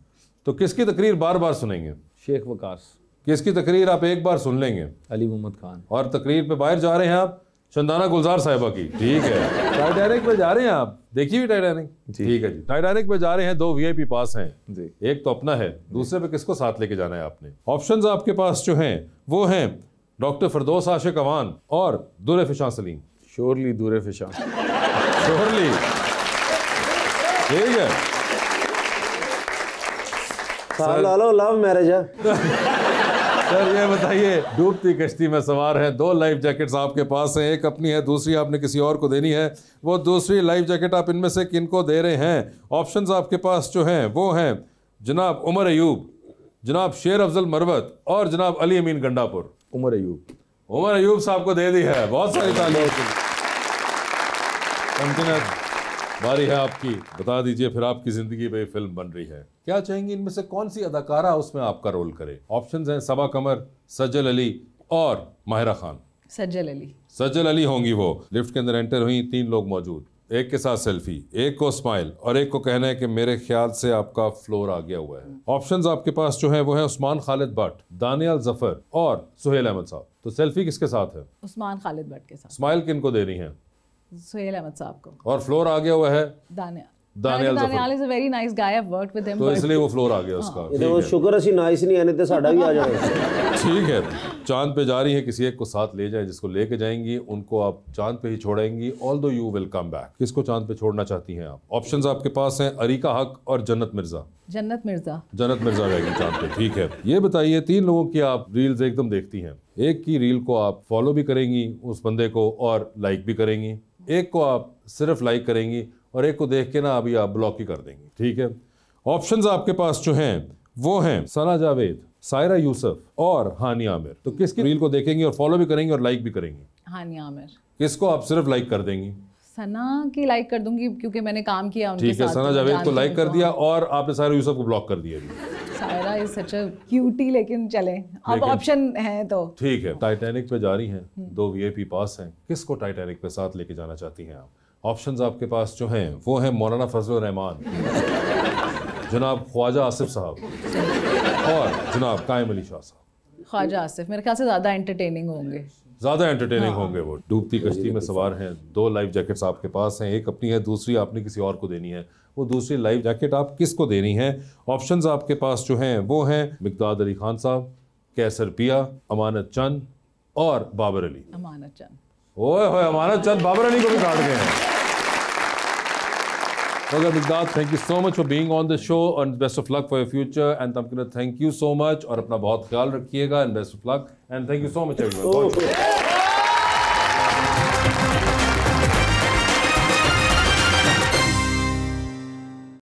S1: तो किसकी तकरीर बार बार सुनेंगे?
S5: शेख वकास।
S1: किसकी तकरीर आप एक बार सुन लेंगे?
S5: अली मोहम्मद खान।
S1: और तकरीर पे बाहर जा रहे हैं आप शंदाना गुलजार साहिबा की, ठीक है। टाइटैनिक पे जा रहे हैं आप, देखिए भी टाइटैनिक, ठीक है जी। टाइटैनिक पे जा रहे हैं, 2 VIP पास हैं जी, एक तो अपना है, दूसरे पे किसको साथ लेके जाना है आपने? ऑप्शंस आपके पास जो हैं वो हैं डॉक्टर फिरदौस आशिक अवान और दुर फिशां सलीम।
S5: श्योरली दुर फिशां।
S1: श्योरली, ठीक है।
S2: लव मैरिज है।
S1: सर ये बताइए, डूबती कश्ती में सवार हैं, 2 लाइफ जैकेट्स आपके पास हैं, एक अपनी है, दूसरी आपने किसी और को देनी है। वो दूसरी लाइफ जैकेट आप इनमें से किनको दे रहे हैं? ऑप्शंस आपके पास जो हैं वो हैं जनाब उमर अयूब, जनाब शेर अफजल मरवत और जनाब अली अमीन गंडापुर।
S5: उमर अयूब।
S1: उमर अयूब साहब को दे दी है, बहुत सारी तालियां। बारी है आपकी, बता दीजिए फिर आपकी जिंदगी में फिल्म बन रही है, क्या चाहेंगे इनमें से कौन सी अदाकारा उसमें आपका रोल करे? ऑप्शंस हैं सबा कमर, सज्जल अली और माहिरा खान।
S4: सज्जल अली।
S1: सज्जल अली होंगी वो। लिफ्ट के अंदर एंटर हुई, 3 लोग मौजूद, एक के साथ सेल्फी, एक को स्माइल और एक को कहना है कि मेरे ख्याल से आपका फ्लोर आ गया हुआ है। ऑप्शंस आपके पास जो है वो है उस्मान खालिद भट्ट, दानियाल जफर और सुहेल अहमद साहब। तो सेल्फी किसके साथ है?
S4: उस्मान खालिद भट्ट के साथ।
S1: स्माइल किनको दे रही है?
S4: सुहेल अहमद साहब को।
S1: और फ्लोर आ गया हुआ है
S4: Daniyal is a very nice guy, I have worked with him,
S1: तो इसलिए वो फ्लोर आ गया उसका।
S2: ये वो शुक्र ਅਸੀਂ नाइस नहीं आने ते साडा भी आ जाएगा।
S1: ठीक है, चांद पे जा रही है, किसी एक को साथ ले जाए, जिसको लेके जाएंगी उनको आप चांद पे ही छोड़ेंगी, although you will come back. किसको चांद पे छोड़ना चाहती हैं आप? ऑप्शंस आपके पास हैं अरीका हक और जन्नत मिर्जा।
S4: जन्नत मिर्जा।
S1: जन्नत मिर्जा रहेगी चांद पे, ठीक है। ये बताइए, 3 लोगों की आप रील्स एकदम देखती हैं, एक की रील को आप फॉलो भी करेंगी उस बंदे को और लाइक भी करेंगी, एक को आप सिर्फ लाइक करेंगी और एक को देख के ना अभी आप ब्लॉक ही कर देंगी, ठीक है। ऑप्शंस आपके पास जो हैं वो हैं सना जावेद, सायरा यूसुफ और हानिया आमिर। तो किसकी रील को देखेंगी और फॉलो भी करेंगी और लाइक भी करेंगी?
S4: हानिया आमिर।
S1: किसको आप सिर्फ लाइक कर देंगी?
S4: सना की लाइक कर दूंगी क्योंकि मैंने काम किया उनके साथ।
S1: ठीक है, सना जावेद को लाइक कर दिया और आपने सायरा यूसुफ को ब्लॉक कर दिया।
S4: Saira is such a cutie, लेकिन चले अब ऑप्शन है तो ठीक
S1: है। टाइटैनिक पे जा रही हैं, 2 VIP पास हैं, किसको टाइटैनिक पे साथ लेके जाना चाहती हैं आप? ऑप्शंस आपके पास जो हैं वो हैं मौलाना फजल रहमान, जनाब ख्वाजा आसिफ साहब और जनाब कायम अली शाह साहब।
S4: ख्वाजा आसिफ मेरे ख्याल से ज़्यादा एंटरटेनिंग होंगे।
S1: ज़्यादा एंटरटेनिंग होंगे वो। डूबती कश्ती में सवार हैं, 2 लाइफ जैकेट्स आपके पास हैं, एक अपनी है, दूसरी आपने किसी और को देनी है। वो दूसरी लाइफ जैकेट आप किसको देनी है? ऑप्शंस आपके पास जो हैं वो हैं मिकदाद अली खान साहब, कैसर पिया, अमानत चंद और बाबर अली।
S4: अमानत चंद।
S1: ओए होए, अमानत चंद बाबर अली को भी काट गए हैं। Okay, Mikdad, thank you so much for being on the show and best of luck for your future. And Tamkina, thank you so much और अपना बहुत ख्याल रखिएगा and best of luck and thank you so much everyone.